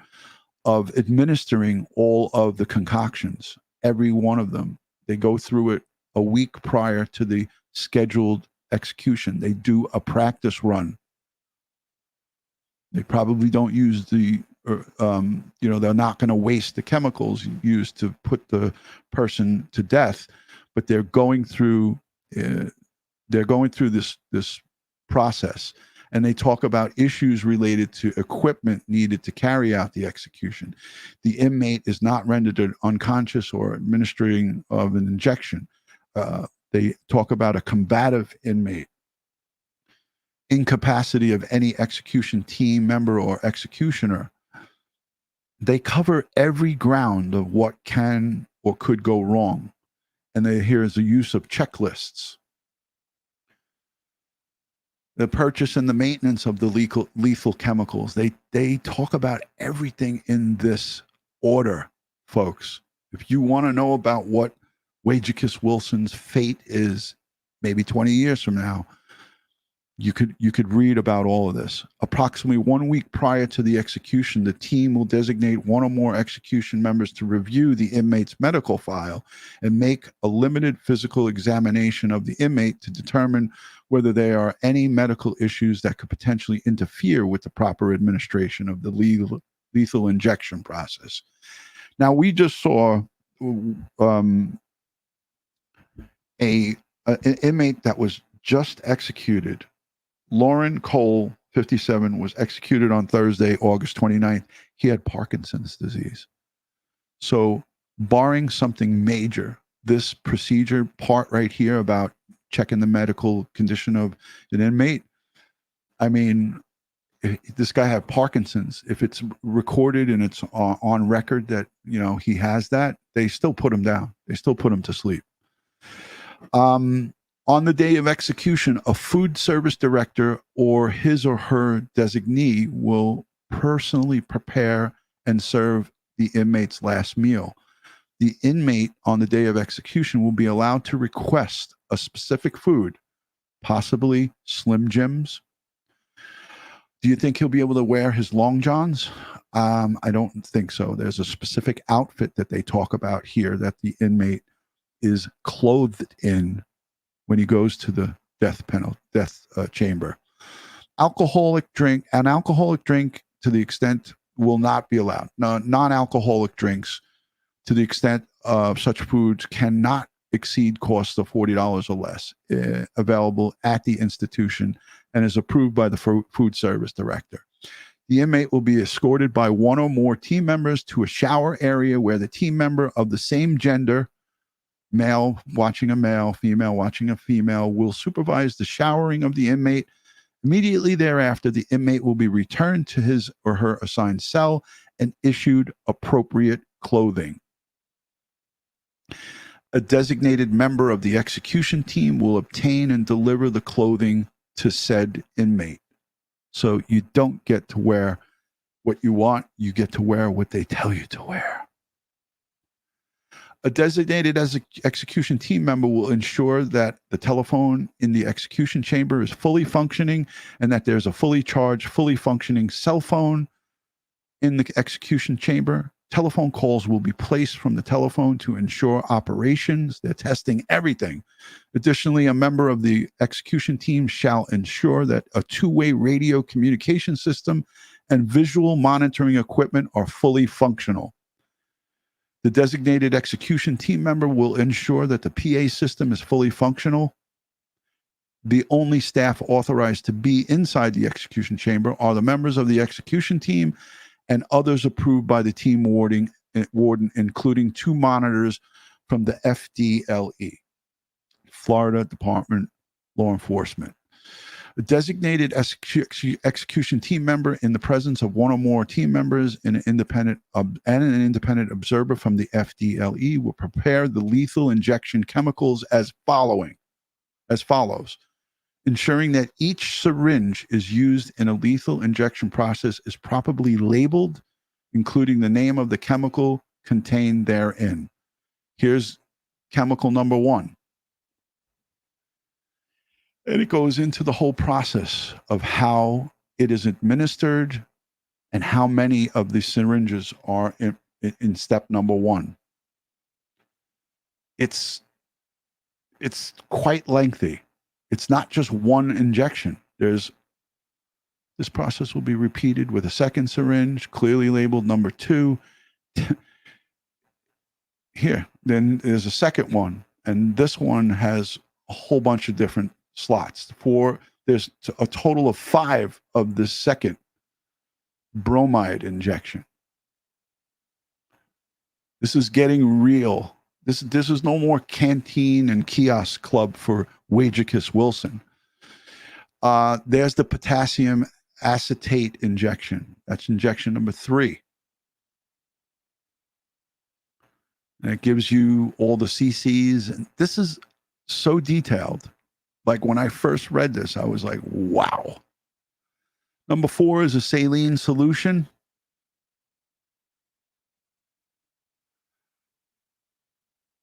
of administering all of the concoctions, every one of them. They go through it a week prior to the scheduled execution. They do a practice run. They probably don't use the, they're not going to waste the chemicals used to put the person to death, but they're going through this process. And they talk about issues related to equipment needed to carry out the execution. The inmate is not rendered unconscious or administering of an injection. They talk about a combative inmate, incapacity of any execution team member or executioner. They cover every ground of what can or could go wrong. And here is the use of checklists. The purchase and the maintenance of the lethal chemicals. They talk about everything in this order, folks. If you want to know about what Wajicus Wilson's fate is, maybe 20 years from now, you could read about all of this. Approximately 1 week prior to the execution, the team will designate one or more execution members to review the inmate's medical file and make a limited physical examination of the inmate to determine whether there are any medical issues that could potentially interfere with the proper administration of the lethal injection process. Now, we just saw an inmate that was just executed. Lauren Cole, 57, was executed on Thursday, August 29th. He had Parkinson's disease. So, barring something major, this procedure part right here about checking the medical condition of an inmate, I mean, this guy had Parkinson's. If it's recorded and it's on record that, he has that, they still put him down. They still put him to sleep. On the day of execution, a food service director or his or her designee will personally prepare and serve the inmate's last meal. The inmate on the day of execution will be allowed to request a specific food, possibly Slim Jims. Do you think he'll be able to wear his long johns? I don't think so. There's a specific outfit that they talk about here that the inmate is clothed in when he goes to the death chamber. An alcoholic drink to the extent will not be allowed. No, non-alcoholic drinks to the extent of such foods cannot exceed costs of $40 or less, available at the institution and is approved by the food service director. The inmate will be escorted by one or more team members to a shower area where the team member of the same gender, male watching a male, female watching a female, will supervise the showering of the inmate. Immediately thereafter, the inmate will be returned to his or her assigned cell and issued appropriate clothing. A designated member of the execution team will obtain and deliver the clothing to said inmate. So you don't get to wear what you want, you get to wear what they tell you to wear. A designated execution team member will ensure that the telephone in the execution chamber is fully functioning and that there's a fully charged, fully functioning cell phone in the execution chamber. Telephone calls will be placed from the telephone to ensure operations. They're testing everything. Additionally, a member of the execution team shall ensure that a two-way radio communication system and visual monitoring equipment are fully functional. The designated execution team member will ensure that the PA system is fully functional. The only staff authorized to be inside the execution chamber are the members of the execution team and others approved by the team warden, including 2 monitors from the FDLE, Florida Department Law Enforcement. A designated execution team member in the presence of one or more team members and an independent observer from the FDLE will prepare the lethal injection chemicals as follows. Ensuring that each syringe is used in a lethal injection process is properly labeled, including the name of the chemical contained therein. Here's chemical number 1. And it goes into the whole process of how it is administered and how many of the syringes are in step number 1. It's quite lengthy. It's not just one injection. This process will be repeated with a second syringe, clearly labeled number 2. Here, then there's a second one, and this one has a whole bunch of different slots. There's a total of 5 of the second bromide injection. This is getting real. This is no more canteen and kiosk club for Wagicus Wilson. There's the potassium acetate injection. That's injection number 3. And it gives you all the cc's. And this is so detailed. Like when I first read this, I was like, wow. Number 4 is a saline solution.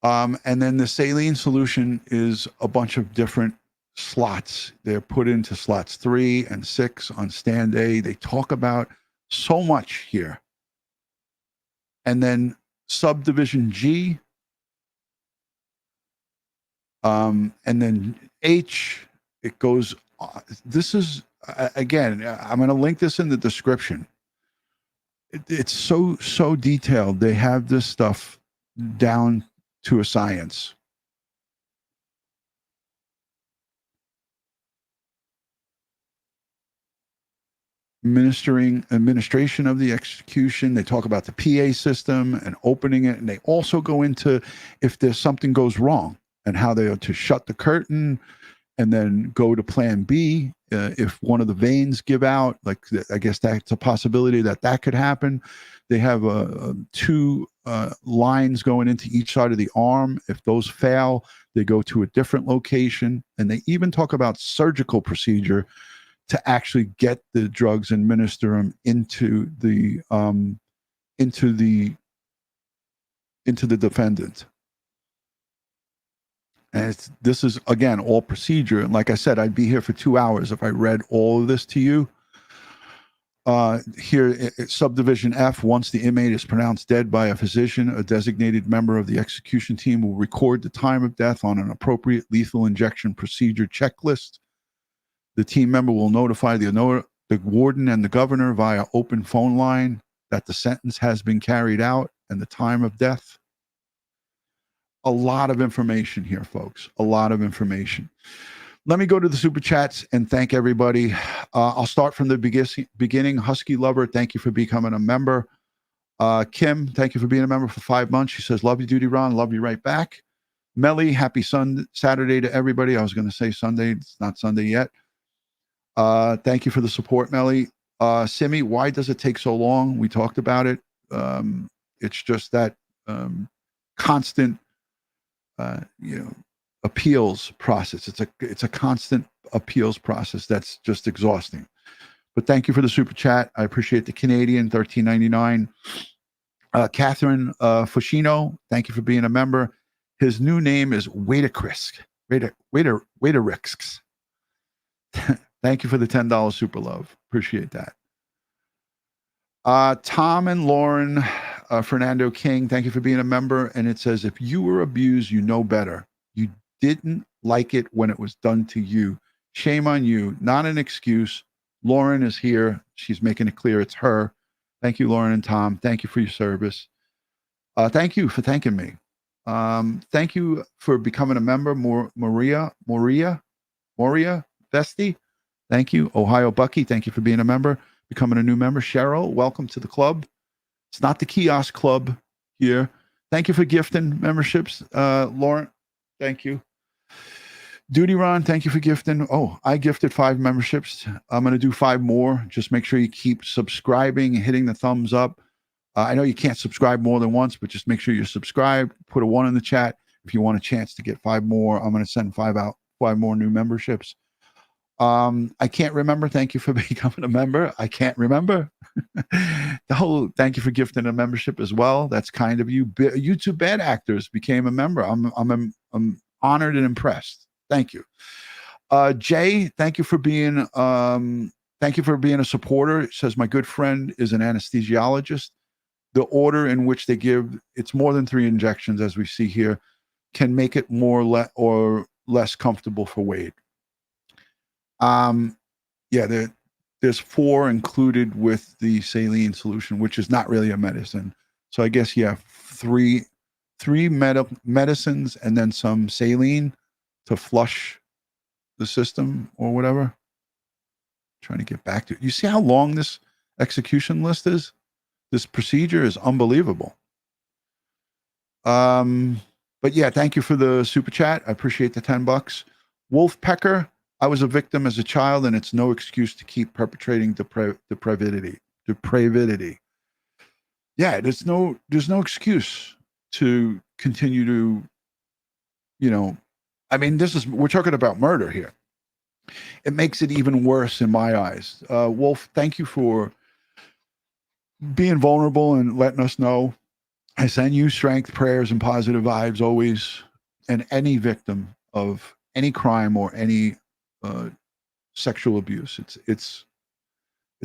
And then the saline solution is a bunch of different slots. They're put into slots 3 and 6 on stand A. They talk about so much here. And then subdivision G, and then H, it goes, this is, again, I'm going to link this in the description. It's so detailed. They have this stuff down to a science. Administration of the execution. They talk about the PA system and opening it, and they also go into if there's something goes wrong and how they are to shut the curtain and then go to plan B. If one of the veins give out, like I guess that's a possibility that could happen. They have 2 lines going into each side of the arm. If those fail, they go to a different location, and they even talk about surgical procedure to actually get the drugs and administer them into the defendant. And this is, again, all procedure. And like I said, I'd be here for 2 hours if I read all of this to you. Here, subdivision F, once the inmate is pronounced dead by a physician, a designated member of the execution team will record the time of death on an appropriate lethal injection procedure checklist. The team member will notify the warden and the governor via open phone line that the sentence has been carried out and the time of death. A lot of information here, folks. A lot of information. Let me go to the super chats and thank everybody. I'll start from the beginning. Husky Lover, thank you for becoming a member. Kim, thank you for being a member for 5 months. She says, love you, Duty-Ron. Love you right back. Melly, happy Saturday to everybody. I was going to say Sunday. It's not Sunday yet. Thank you for the support, Melly. Simi, why does it take so long? We talked about it. It's just that constant appeals process. It's a constant appeals process that's just exhausting. But thank you for the super chat. I appreciate the Canadian $13.99. Catherine Fushino, thank you for being a member. His new name is Waiterix. Thank you for the $10 super love. Appreciate that. Tom and Lauren Fernando King, thank you for being a member. And it says, if you were abused, you know better. You didn't like it when it was done to you. Shame on you. Not an excuse. Lauren is here. She's making it clear it's her. Thank you, Lauren and Tom. Thank you for your service. Thank you for thanking me. Thank you for becoming a member. Moria Vesti. Thank you. Ohio Bucky, thank you for being a member. Becoming a new member. Cheryl, welcome to the club. It's not the kiosk club here. Thank you for gifting memberships. Lauren, thank you. DutyRon, thank you for gifting. Oh, I gifted 5 memberships. I'm going to do 5 more. Just make sure you keep subscribing and hitting the thumbs up. I know you can't subscribe more than once, but just make sure you're subscribed. Put a 1 in the chat if you want a chance to get 5 more. I'm going to send 5 more new memberships. I can't remember. Thank you for becoming a member. I can't remember. Thank you for gifting a membership as well. That's kind of you. YouTube Bad Actors became a member. I'm honored and impressed. Thank you. Jay, thank you for being a supporter. It says my good friend is an anesthesiologist. The order in which they give, it's more than 3 injections, as we see here, can make it more or less comfortable for Wade. Yeah, there's 4 included with the saline solution, which is not really a medicine. So I guess you have 3 medicines and then some saline to flush the system or whatever. Trying to get back to it. You see how long this execution list is? This procedure is unbelievable. But yeah, thank you for the super chat. I appreciate the $10. Wolfpecker, I was a victim as a child, and it's no excuse to keep perpetrating depravity. Yeah, there's no excuse to continue to, I mean, we're talking about murder here. It makes it even worse in my eyes. Wolf, thank you for being vulnerable and letting us know. I send you strength, prayers, and positive vibes always. And any victim of any crime or any sexual abuse, it's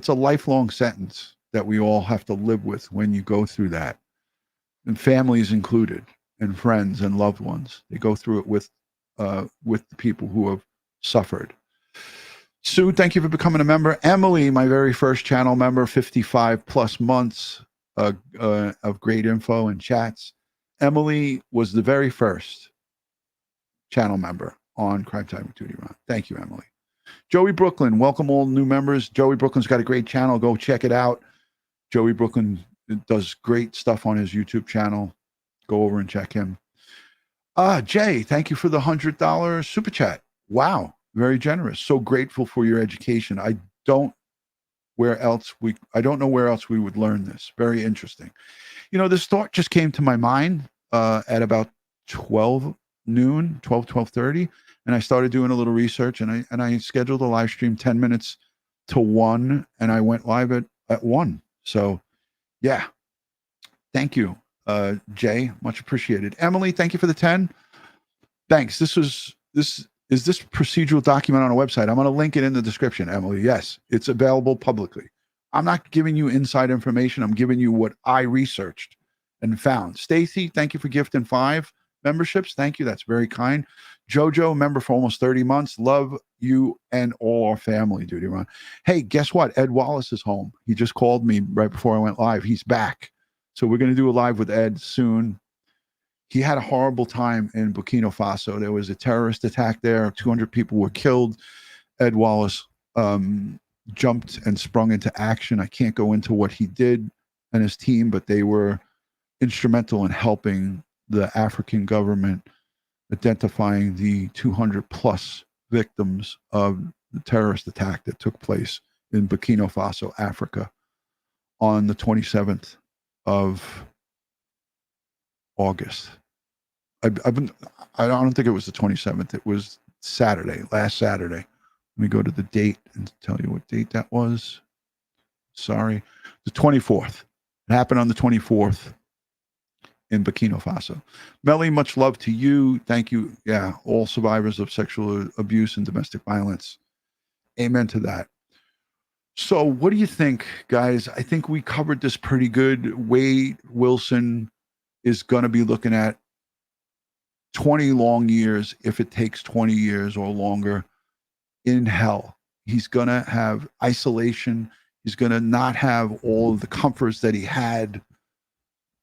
a lifelong sentence that we all have to live with when you go through that, and families included, and friends and loved ones. They go through it with the people who have suffered. Sue, thank you for becoming a member. Emily, my very first channel member, 55 plus months of great info and chats. Emily was the very first channel member on Crime Time with DutyRon. Thank you, Emily. Joey Brooklyn, welcome all new members. Joey Brooklyn's got a great channel. Go check it out. Joey Brooklyn does great stuff on his YouTube channel. Go over and check him. Jay, thank you for the $100 super chat. Wow, very generous. So grateful for your education. I don't know where else we would learn this. Very interesting. This thought just came to my mind at about 12:30, and I started doing a little research, and I scheduled a live stream 10 minutes to 1, and I went live at 1. So yeah, thank you, Jay, much appreciated. Emily, thank you for the 10. Thanks. This is this procedural document on a website. I'm going to link it in the description, Emily. Yes, it's available publicly. I'm not giving you inside information. I'm giving you what I researched and found. Stacy, thank you for gifting 5 memberships. Thank you. That's very kind. Jojo, member for almost 30 months. Love you and all our family, DutyRon. Hey, guess what? Ed Wallace is home. He just called me right before I went live. He's back. So we're going to do a live with Ed soon. He had a horrible time in Burkina Faso. There was a terrorist attack there. 200 people were killed. Ed Wallace jumped and sprung into action. I can't go into what he did and his team, but they were instrumental in helping the African government identifying the 200 plus victims of the terrorist attack that took place in Burkina Faso, Africa, on the 27th of August. I don't think it was the 27th. It was Saturday, last Saturday. Let me go to the date and tell you what date that was. Sorry. The 24th. It happened on the 24th in Burkina Faso. Melly, much love to you. Thank you. Yeah, all survivors of sexual abuse and domestic violence. Amen to that. So what do you think, guys? I think we covered this pretty good. Wade Wilson is going to be looking at 20 long years, if it takes 20 years or longer, in hell. He's going to have isolation. He's going to not have all of the comforts that he had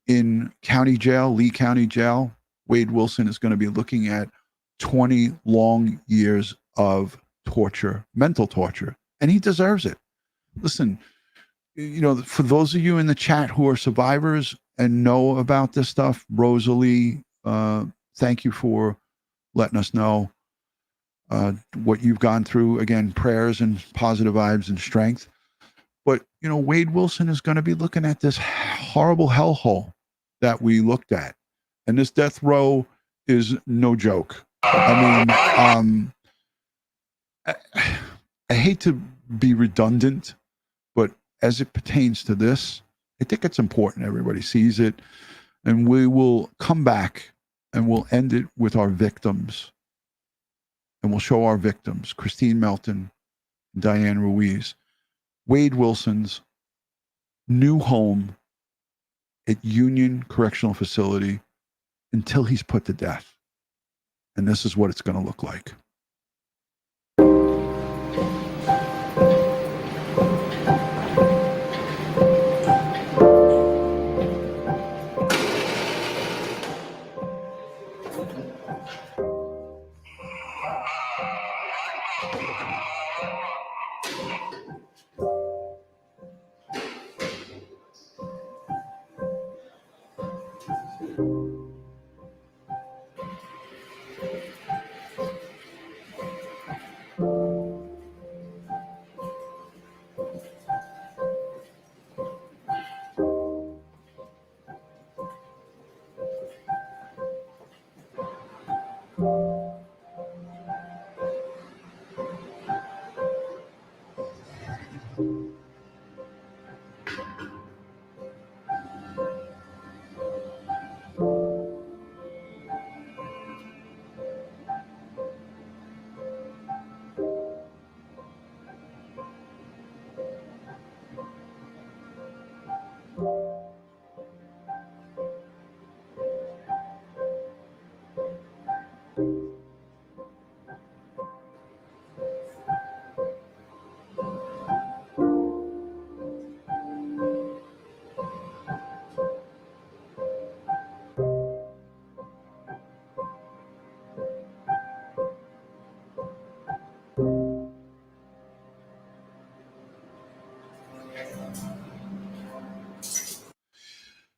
in county jail, Lee County Jail. Wade Wilson is going to be looking at 20 long years of torture, mental torture, and he deserves it. Listen, for those of you in the chat who are survivors and know about this stuff, Rosalie, thank you for letting us know what you've gone through. Again, prayers and positive vibes and strength. But, Wade Wilson is going to be looking at this horrible hellhole that we looked at. And this death row is no joke. I mean, I hate to be redundant, but as it pertains to this, I think it's important everybody sees it. And we will come back and we'll end it with our victims. and we'll show our victims, Kristine Melton and Diane Ruiz, Wade Wilson's new home at Union Correctional Facility until he's put to death. And this is what it's going to look like.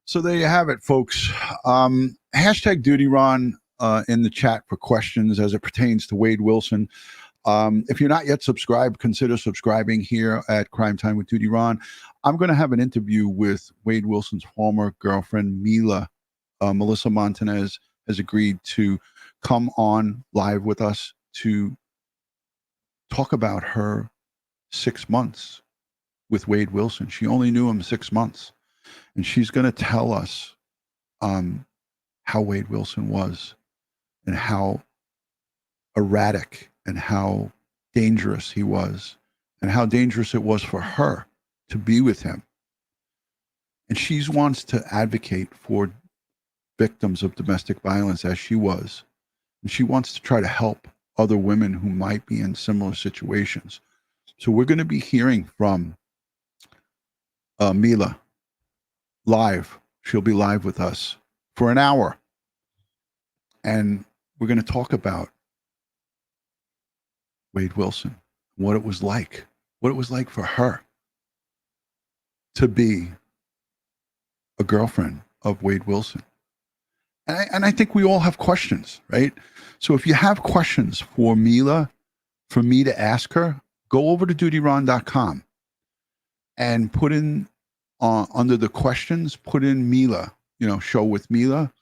So there you have it, folks. Hashtag DutyRon in the chat for questions as it pertains to Wade Wilson. If you're not yet subscribed, consider subscribing here at Crime Time with DutyRon. I'm going to have an interview with Wade Wilson's former girlfriend, Mila. Melissa Montanez has agreed to come on live with us to talk about her 6 months with Wade Wilson. She only knew him 6 months. And she's going to tell us how Wade Wilson was and how erratic and how dangerous he was and how dangerous it was for her to be with him. And she wants to advocate for victims of domestic violence as she was. And she wants to try to help other women who might be in similar situations. So we're going to be hearing from Mila live. She'll be live with us for an hour. And we're going to talk about Wade Wilson, what it was like for her to be a girlfriend of Wade Wilson. And I think we all have questions, right? So if you have questions for Mila, for me to ask her, go over to DutyRon.com and put in under the questions, put in Mila, show with Mila,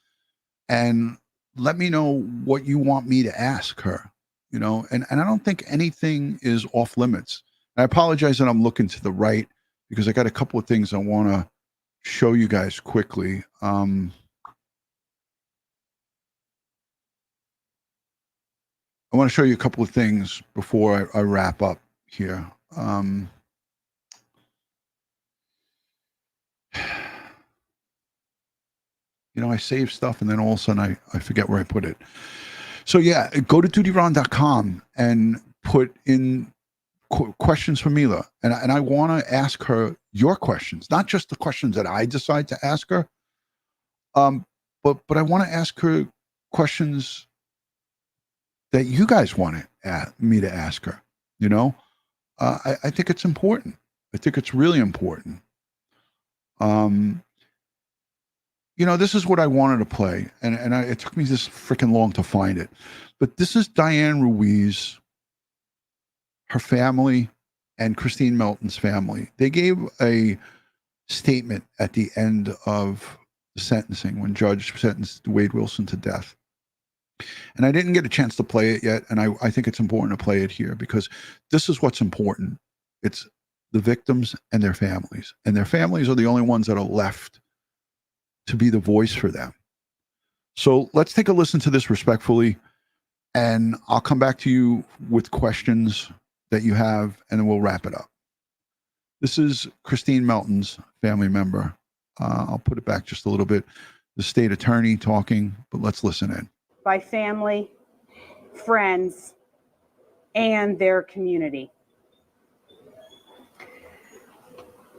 and let me know what you want me to ask her, and I don't think anything is off limits. And I apologize that I'm looking to the right because I got a couple of things I want to show you guys quickly. I want to show you a couple of things before I wrap up here. I save stuff and then all of a sudden I forget where I put it. So yeah, go to DutyRon.com and put in questions for Mila. And I want to ask her your questions, not just the questions that I decide to ask her. But I want to ask her questions that you guys want me to ask her. I think it's important. I think it's really important. This is what I wanted to play, and it took me this freaking long to find it. But this is Diane Ruiz, her family, and Kristine Melton's family. They gave a statement at the end of the sentencing when Judge sentenced Wade Wilson to death. And I didn't get a chance to play it yet, and I think it's important to play it here because this is what's important. It's the victims and their families. And their families are the only ones that are left to be the voice for them. So let's take a listen to this respectfully, And I'll come back to you with questions that you have, and then we'll wrap it up. This is Kristine Melton's family member. I'll put it back just a little bit. The state attorney talking, but let's listen in. By family, friends, and their community.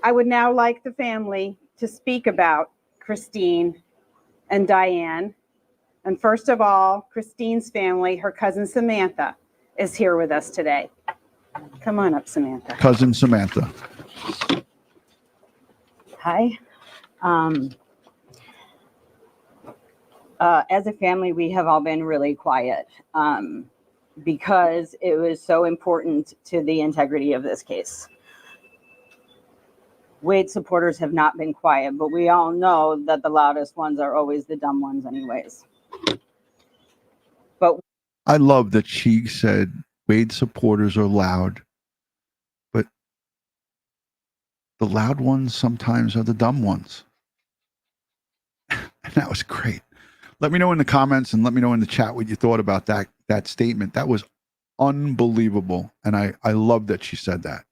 I would now like the family to speak about Kristine and Diane. And first of all, Kristine's family, her cousin Samantha, is here with us today. Come on up, Samantha. Cousin Samantha. Hi. As a family, we have all been really quiet because it was so important to the integrity of this case. Wade supporters have not been quiet, but we all know that the loudest ones are always the dumb ones anyways. But I love that she said Wade supporters are loud, but the loud ones sometimes are the dumb ones. And that was great. Let me know in the comments and let me know in the chat what you thought about that statement. That was unbelievable. And I love that she said that.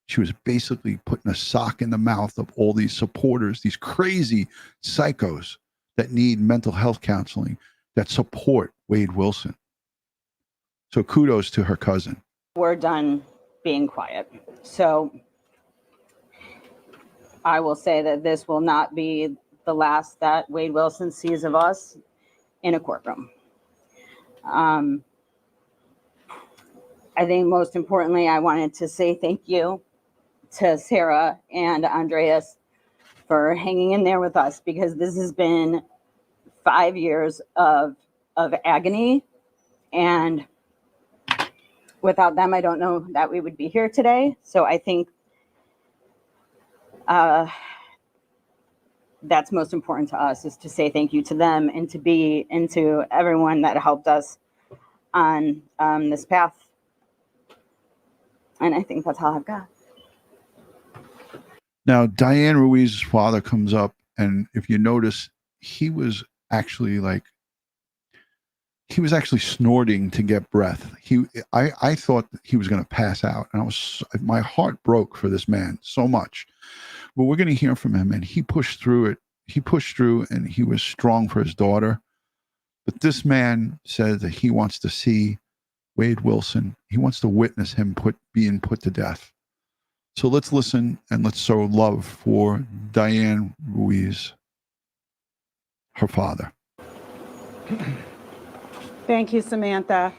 She was basically putting a sock in the mouth of all these supporters, these crazy psychos that need mental health counseling, that support Wade Wilson. So kudos to her cousin. we're done being quiet. So I will say that this will not be the last that Wade Wilson sees of us in a courtroom. I think most importantly, I wanted to say thank you to Sarah and Andreas for hanging in there with us, because this has been 5 years of agony, and without them, I don't know that we would be here today. So I think that's most important to us, is to say thank you to them and to everyone that helped us on this path. And I think that's all I've got. Now, Diane Ruiz's father comes up, and if you notice, he was actually snorting to get breath. I thought he was going to pass out, and my heart broke for this man so much. But we're going to hear from him, and he pushed through it. He pushed through, and he was strong for his daughter. But this man said that he wants to see Wade Wilson. He wants to witness him being put to death. So let's listen, and let's show love for Diane Ruiz, her father. Thank you, Samantha.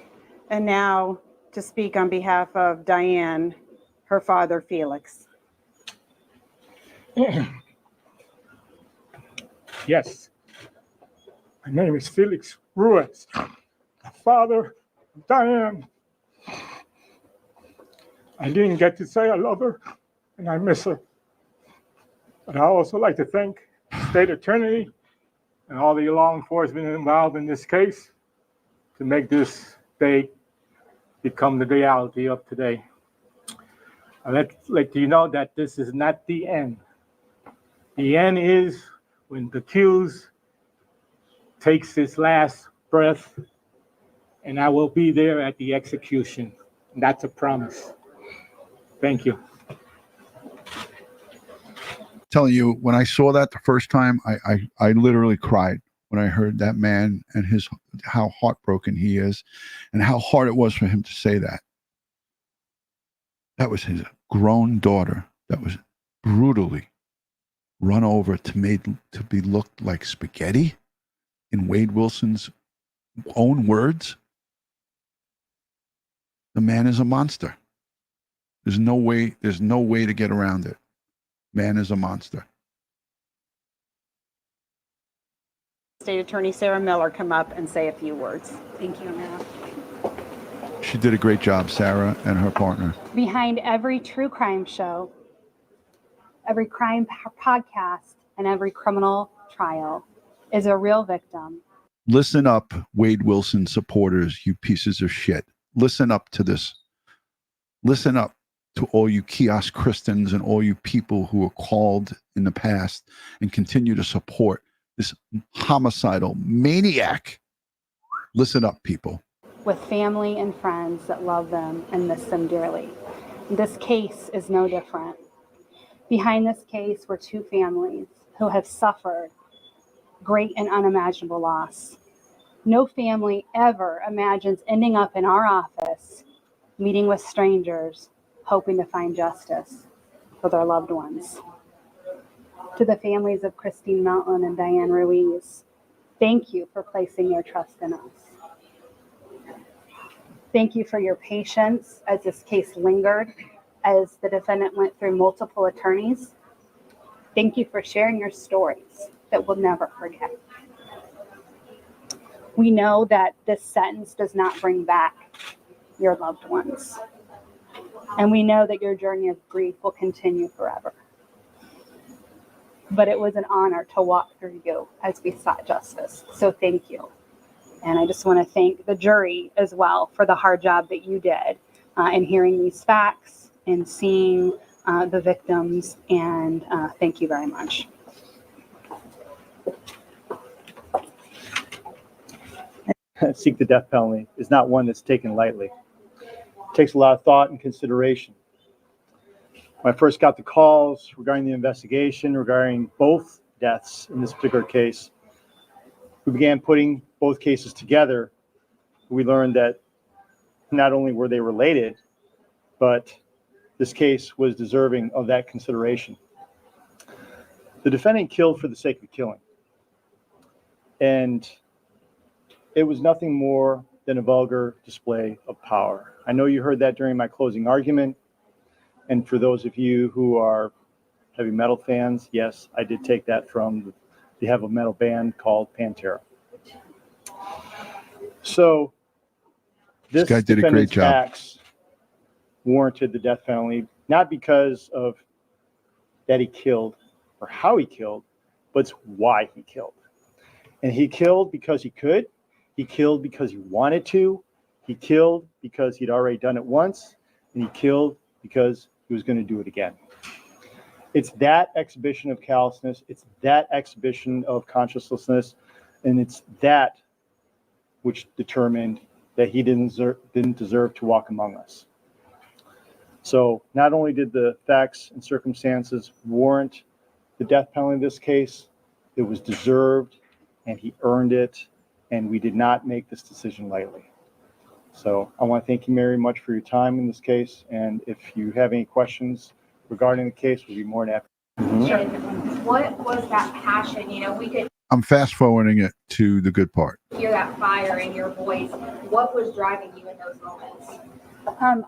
And now to speak on behalf of Diane, her father, Felix. Yes, my name is Felix Ruiz, the father of Diane. I didn't get to say I love her and I miss her. But I also like to thank the state attorney and all the law enforcement involved in this case to make this day become the reality of today. I'd like you know that this is not the end. The end is when the accused takes his last breath, and I will be there at the execution. And that's a promise. Thank you. Telling you, when I saw that the first time, I literally cried when I heard that man and how heartbroken he is, and how hard it was for him to say that. That was his grown daughter that was brutally run over to be looked like spaghetti, in Wade Wilson's own words. The man is a monster. There's no way to get around it. Man is a monster. State Attorney Sarah Miller come up and say a few words. Thank you, Amanda. She did a great job, Sarah and her partner. Behind every true crime show, every crime podcast, and every criminal trial is a real victim. Listen up, Wade Wilson supporters, you pieces of shit. Listen up to this. Listen up to all you kiosk Christians and all you people who were called in the past and continue to support this homicidal maniac. Listen up, people. with family and friends that love them and miss them dearly. This case is no different. Behind this case were two families who have suffered great and unimaginable loss. No family ever imagines ending up in our office, meeting with strangers, hoping to find justice for their loved ones. To the families of Kristine Melton and Diane Ruiz, thank you for placing your trust in us. Thank you for your patience as this case lingered, as the defendant went through multiple attorneys. Thank you for sharing your stories that we'll never forget. We know that this sentence does not bring back your loved ones. And we know that your journey of grief will continue forever. But it was an honor to walk through you as we sought justice. So thank you. And I just want to thank the jury as well for the hard job that you did in hearing these facts and seeing the victims. And thank you very much. Seek the death penalty is not one that's taken lightly. It takes a lot of thought and consideration. When I first got the calls regarding the investigation, regarding both deaths in this particular case, we began putting both cases together. We learned that not only were they related, but this case was deserving of that consideration. The defendant killed for the sake of killing. And it was nothing more than a vulgar display of power. I know you heard that during my closing argument. And for those of you who are heavy metal fans, yes, I did take that from the heavy metal band called Pantera. So this guy did a great job. Acts warranted the death penalty, not because of that he killed or how he killed, but it's why he killed. And he killed because he could. He killed because he wanted to. He killed because he'd already done it once. And he killed because he was going to do it again. It's that exhibition of callousness. It's that exhibition of consciencelessness. And it's that which determined that he didn't deserve to walk among us. So not only did the facts and circumstances warrant the death penalty in this case, it was deserved and he earned it. And we did not make this decision lightly. So I want to thank you very much for your time in this case. And if you have any questions regarding the case, we'll be more than happy. And what was that passion? You know, we could I'm fast forwarding it to the good part. hear that fire in your voice. What was driving you in those moments?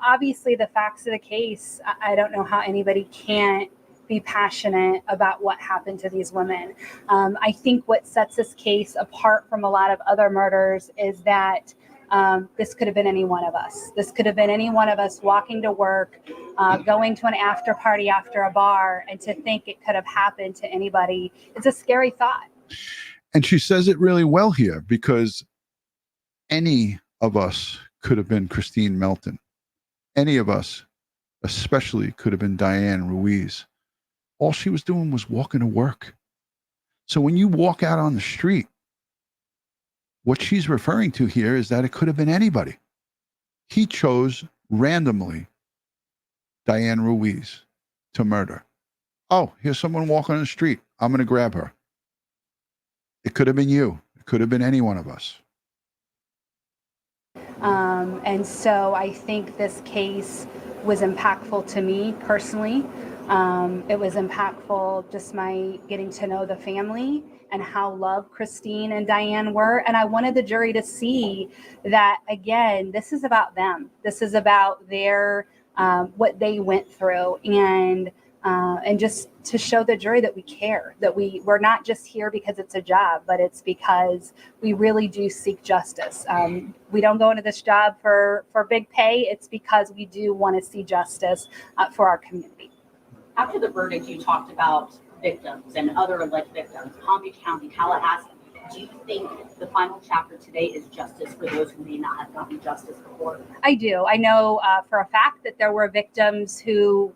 Obviously, the facts of the case, I don't know how anybody can't be passionate about what happened to these women. I think what sets this case apart from a lot of other murders is that this could have been any one of us. This could have been any one of us walking to work, going to an after party after a bar, and to think it could have happened to anybody. It's a scary thought. And she says it really well here, because any of us could have been Kristine Melton. Any of us, especially, could have been Diane Ruiz. All she was doing was walking to work. So when you walk out on the street, what she's referring to here is that it could have been anybody. He chose randomly Diane Ruiz to murder. Oh, here's someone walking on the street. I'm going to grab her. It could have been you. It could have been any one of us. And so I think this case was impactful to me personally. It was impactful just my getting to know the family and how loved Kristine and Diane were. And I wanted the jury to see that, again, this is about them. This is about their what they went through, and just to show the jury that we care, that we're not just here because it's a job, but it's because we really do seek justice. We don't go into this job for big pay. It's because we do want to see justice for our community. After the verdict, you talked about victims and other alleged victims, Palm Beach County, Tallahassee. Do you think the final chapter today is justice for those who may not have gotten justice before? I do. I know for a fact that there were victims who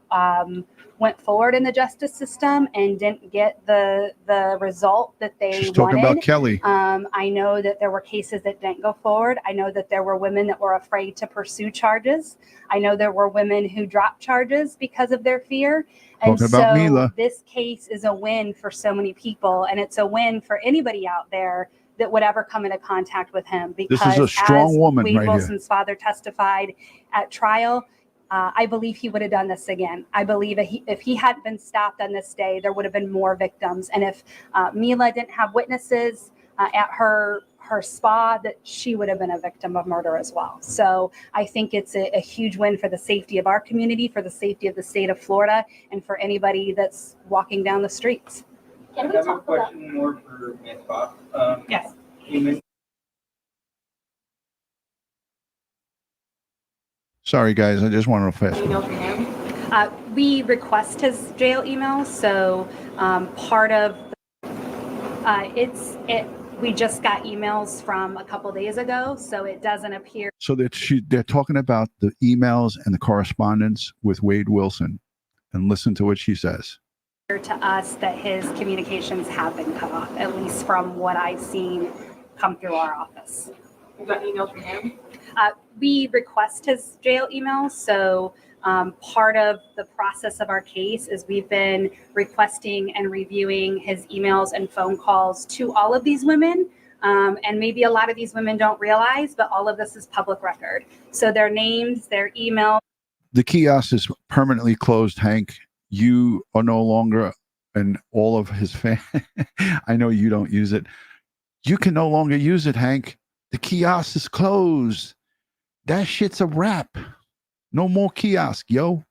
went forward in the justice system and didn't get the result that they She's wanted. talking about Kelly. I know that there were cases that didn't go forward. I know that there were women that were afraid to pursue charges. I know there were women who dropped charges because of their fear. And Talking about so Mila. this case is a win for so many people, and it's a win for anybody out there that would ever come into contact with him. Because This is a strong as woman Wade right here. Wilson's father testified at trial, I believe he would have done this again. I believe if he hadn't been stopped on this day, there would have been more victims. And if Mila didn't have witnesses at her spa, that she would have been a victim of murder as well. So I think it's a huge win for the safety of our community, for the safety of the state of Florida, and for anybody that's walking down the streets. I have a question more for Ms. Fox. Yes. Sorry, guys. I just wanted to fast. We request his jail email, so part of we just got emails from a couple days ago, so it doesn't appear. So that they're talking about the emails and the correspondence with Wade Wilson, and listen to what she says. To us that his communications have been cut off, at least from what I've seen come through our office. You got emails from him? We request his jail email, so part of the process of our case is we've been requesting and reviewing his emails and phone calls to all of these women. And maybe a lot of these women don't realize, but all of this is public record. So their names, their email. The kiosk is permanently closed, Hank. You are no longer, and all of his I know you don't use it. You can no longer use it, Hank. The kiosk is closed. That shit's a wrap. No more kiosk, yo.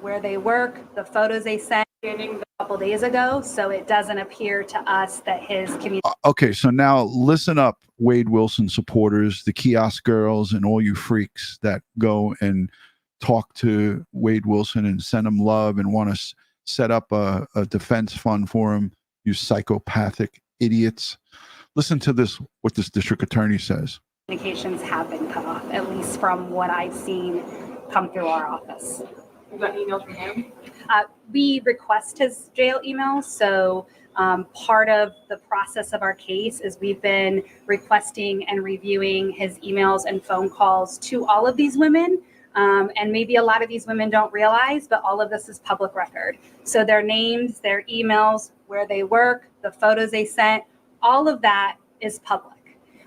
Where they work, the photos they sent a couple days ago. So it doesn't appear to us that his community. Okay, so now listen up, Wade Wilson supporters, the kiosk girls, and all you freaks that go and talk to Wade Wilson and send him love and want to set up a defense fund for him, you psychopathic idiots. Listen to this, what this district attorney says. Communications have been cut off, at least from what I've seen come through our office. You got emails from him? We request his jail email, so part of the process of our case is we've been requesting and reviewing his emails and phone calls to all of these women. And maybe a lot of these women don't realize, but all of this is public record. So their names, their emails, where they work, the photos they sent, all of that is public.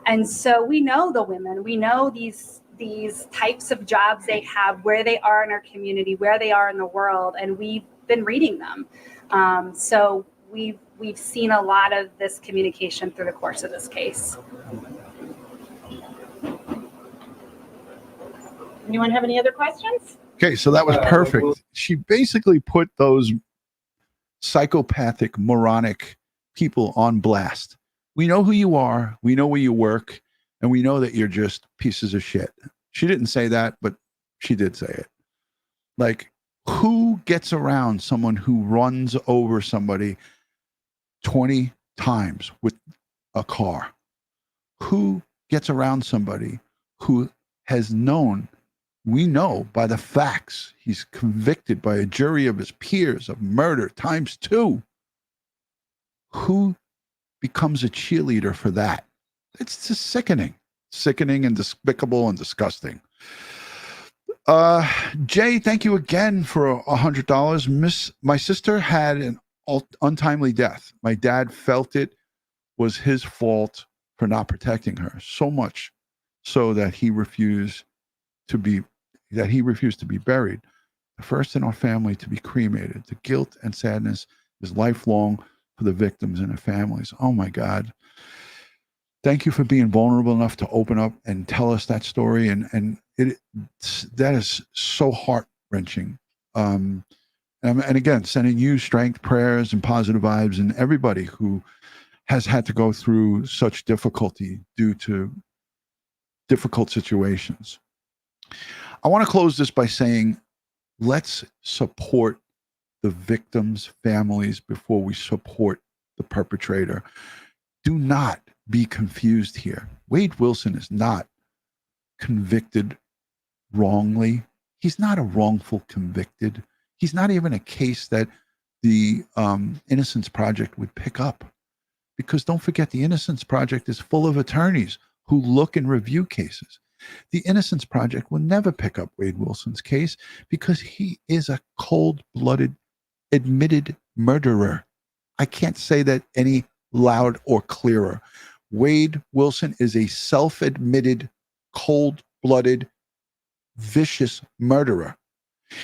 And so we know the women, we know these types of jobs they have, where they are in our community, where they are in the world, and we've been reading them. So we've seen a lot of this communication through the course of this case. Anyone have any other questions? Okay, so that was perfect. She basically put those psychopathic, moronic people on blast. We know who you are, we know where you work, and we know that you're just pieces of shit. She didn't say that, but she did say it. Like, who gets around someone who runs over somebody 20 times with a car? Who gets around somebody who has known, we know by the facts, he's convicted by a jury of his peers of murder ×2. Who becomes a cheerleader for that? It's just sickening and despicable and disgusting. Jay, thank you again for $100. My sister had an untimely death. My dad felt it was his fault for not protecting her, so much so that he refused to be buried. The first in our family to be cremated. The guilt and sadness is lifelong for the victims and their families. Oh my God. Thank you for being vulnerable enough to open up and tell us that story. And that is so heart-wrenching. And again, sending you strength, prayers, and positive vibes, and everybody who has had to go through such difficulty due to difficult situations. I want to close this by saying, let's support the victims' families before we support the perpetrator. Do not be confused here. Wade Wilson is not convicted wrongly. He's not a wrongful convicted. He's not even a case that the Innocence Project would pick up, because don't forget, the Innocence Project is full of attorneys who look and review cases. The Innocence Project will never pick up Wade Wilson's case because he is a cold-blooded, admitted murderer. I can't say that any loud or clearer. Wade Wilson is a self-admitted, cold-blooded, vicious murderer.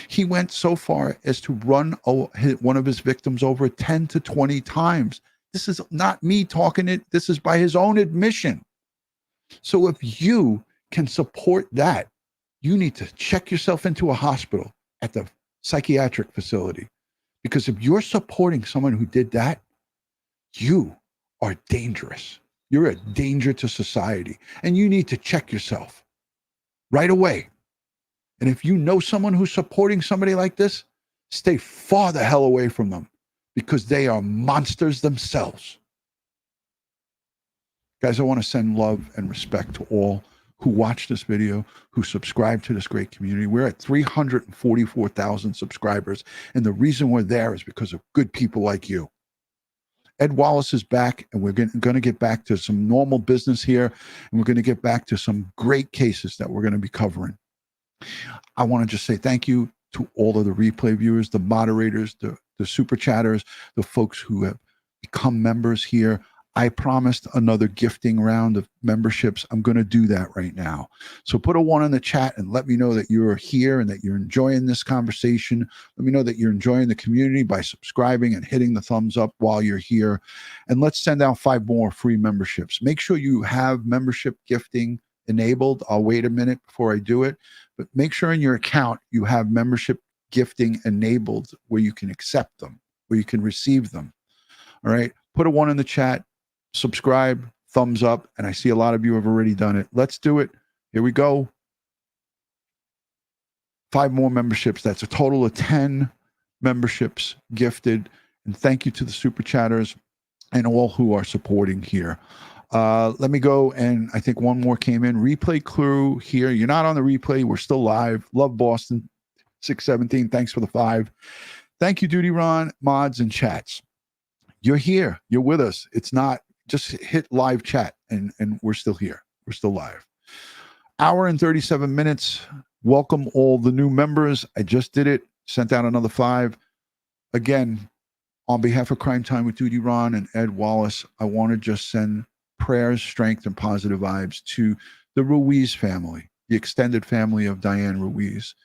He went so far as to run one of his victims over 10 to 20 times. This is not me talking it. This is by his own admission. So if you can support that, you need to check yourself into a hospital at the psychiatric facility. Because if you're supporting someone who did that, you are dangerous. You're a danger to society. And you need to check yourself right away. And if you know someone who's supporting somebody like this, stay far the hell away from them, because they are monsters themselves. Guys, I want to send love and respect to all who watch this video, who subscribe to this great community. We're at 344,000 subscribers. And the reason we're there is because of good people like you. Ed Wallace is back, and we're going to get back to some normal business here. And we're going to get back to some great cases that we're going to be covering. I want to just say thank you to all of the replay viewers, the moderators, the super chatters, the folks who have become members here. I promised another gifting round of memberships. I'm going to do that right now. So put a 1 in the chat and let me know that you're here and that you're enjoying this conversation. Let me know that you're enjoying the community by subscribing and hitting the thumbs up while you're here. And let's send out 5 more free memberships. Make sure you have membership gifting enabled. I'll wait a minute before I do it, but make sure in your account you have membership gifting enabled where you can accept them, where you can receive them. All right. Put a 1 in the chat. Subscribe, thumbs up, and I see a lot of you have already done it. Let's do it. Here we go. 5 more memberships. That's a total of 10 memberships gifted. And thank you to the super chatters and all who are supporting here. Let me go, and I think 1 more came in. Replay crew here. You're not on the replay. We're still live. Love Boston 617. Thanks for the 5. Thank you, DutyRon, mods, and chats. You're here. You're with us. It's not just hit live chat, and we're still here. We're still live. Hour and 37 minutes. Welcome all the new members. I just did it. Sent out another 5. Again, on behalf of Crime Time with DutyRon and Ed Wallace, I want to just send prayers, strength, and positive vibes to the Ruiz family, the extended family of Diane Ruiz,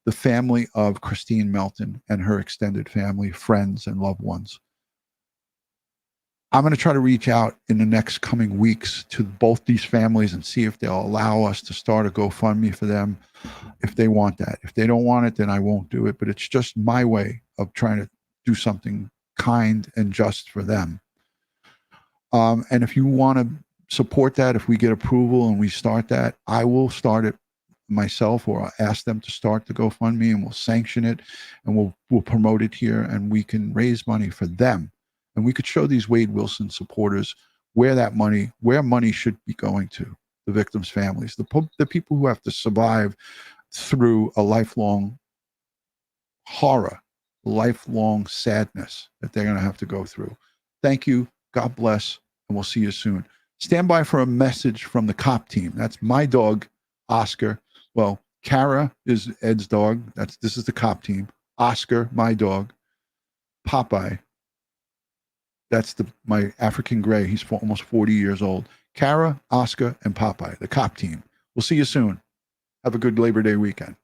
the family of Kristine Melton and her extended family, friends, and loved ones. I'm going to try to reach out in the next coming weeks to both these families and see if they'll allow us to start a GoFundMe for them if they want that. If they don't want it, then I won't do it. But it's just my way of trying to do something kind and just for them. And if you want to support that, if we get approval and we start that, I will start it myself, or I'll ask them to start the GoFundMe, and we'll sanction it, and we'll promote it here, and we can raise money for them. And we could show these Wade Wilson supporters where money should be going to, the victims' families, the people who have to survive through a lifelong horror, lifelong sadness that they're going to have to go through. Thank you. God bless. And we'll see you soon. Stand by for a message from the cop team. That's my dog, Oscar. Well, Kara is Ed's dog. This is the cop team. Oscar, my dog. Popeye. That's my African gray. He's almost 40 years old. Kara, Oscar, and Popeye, the cop team. We'll see you soon. Have a good Labor Day weekend.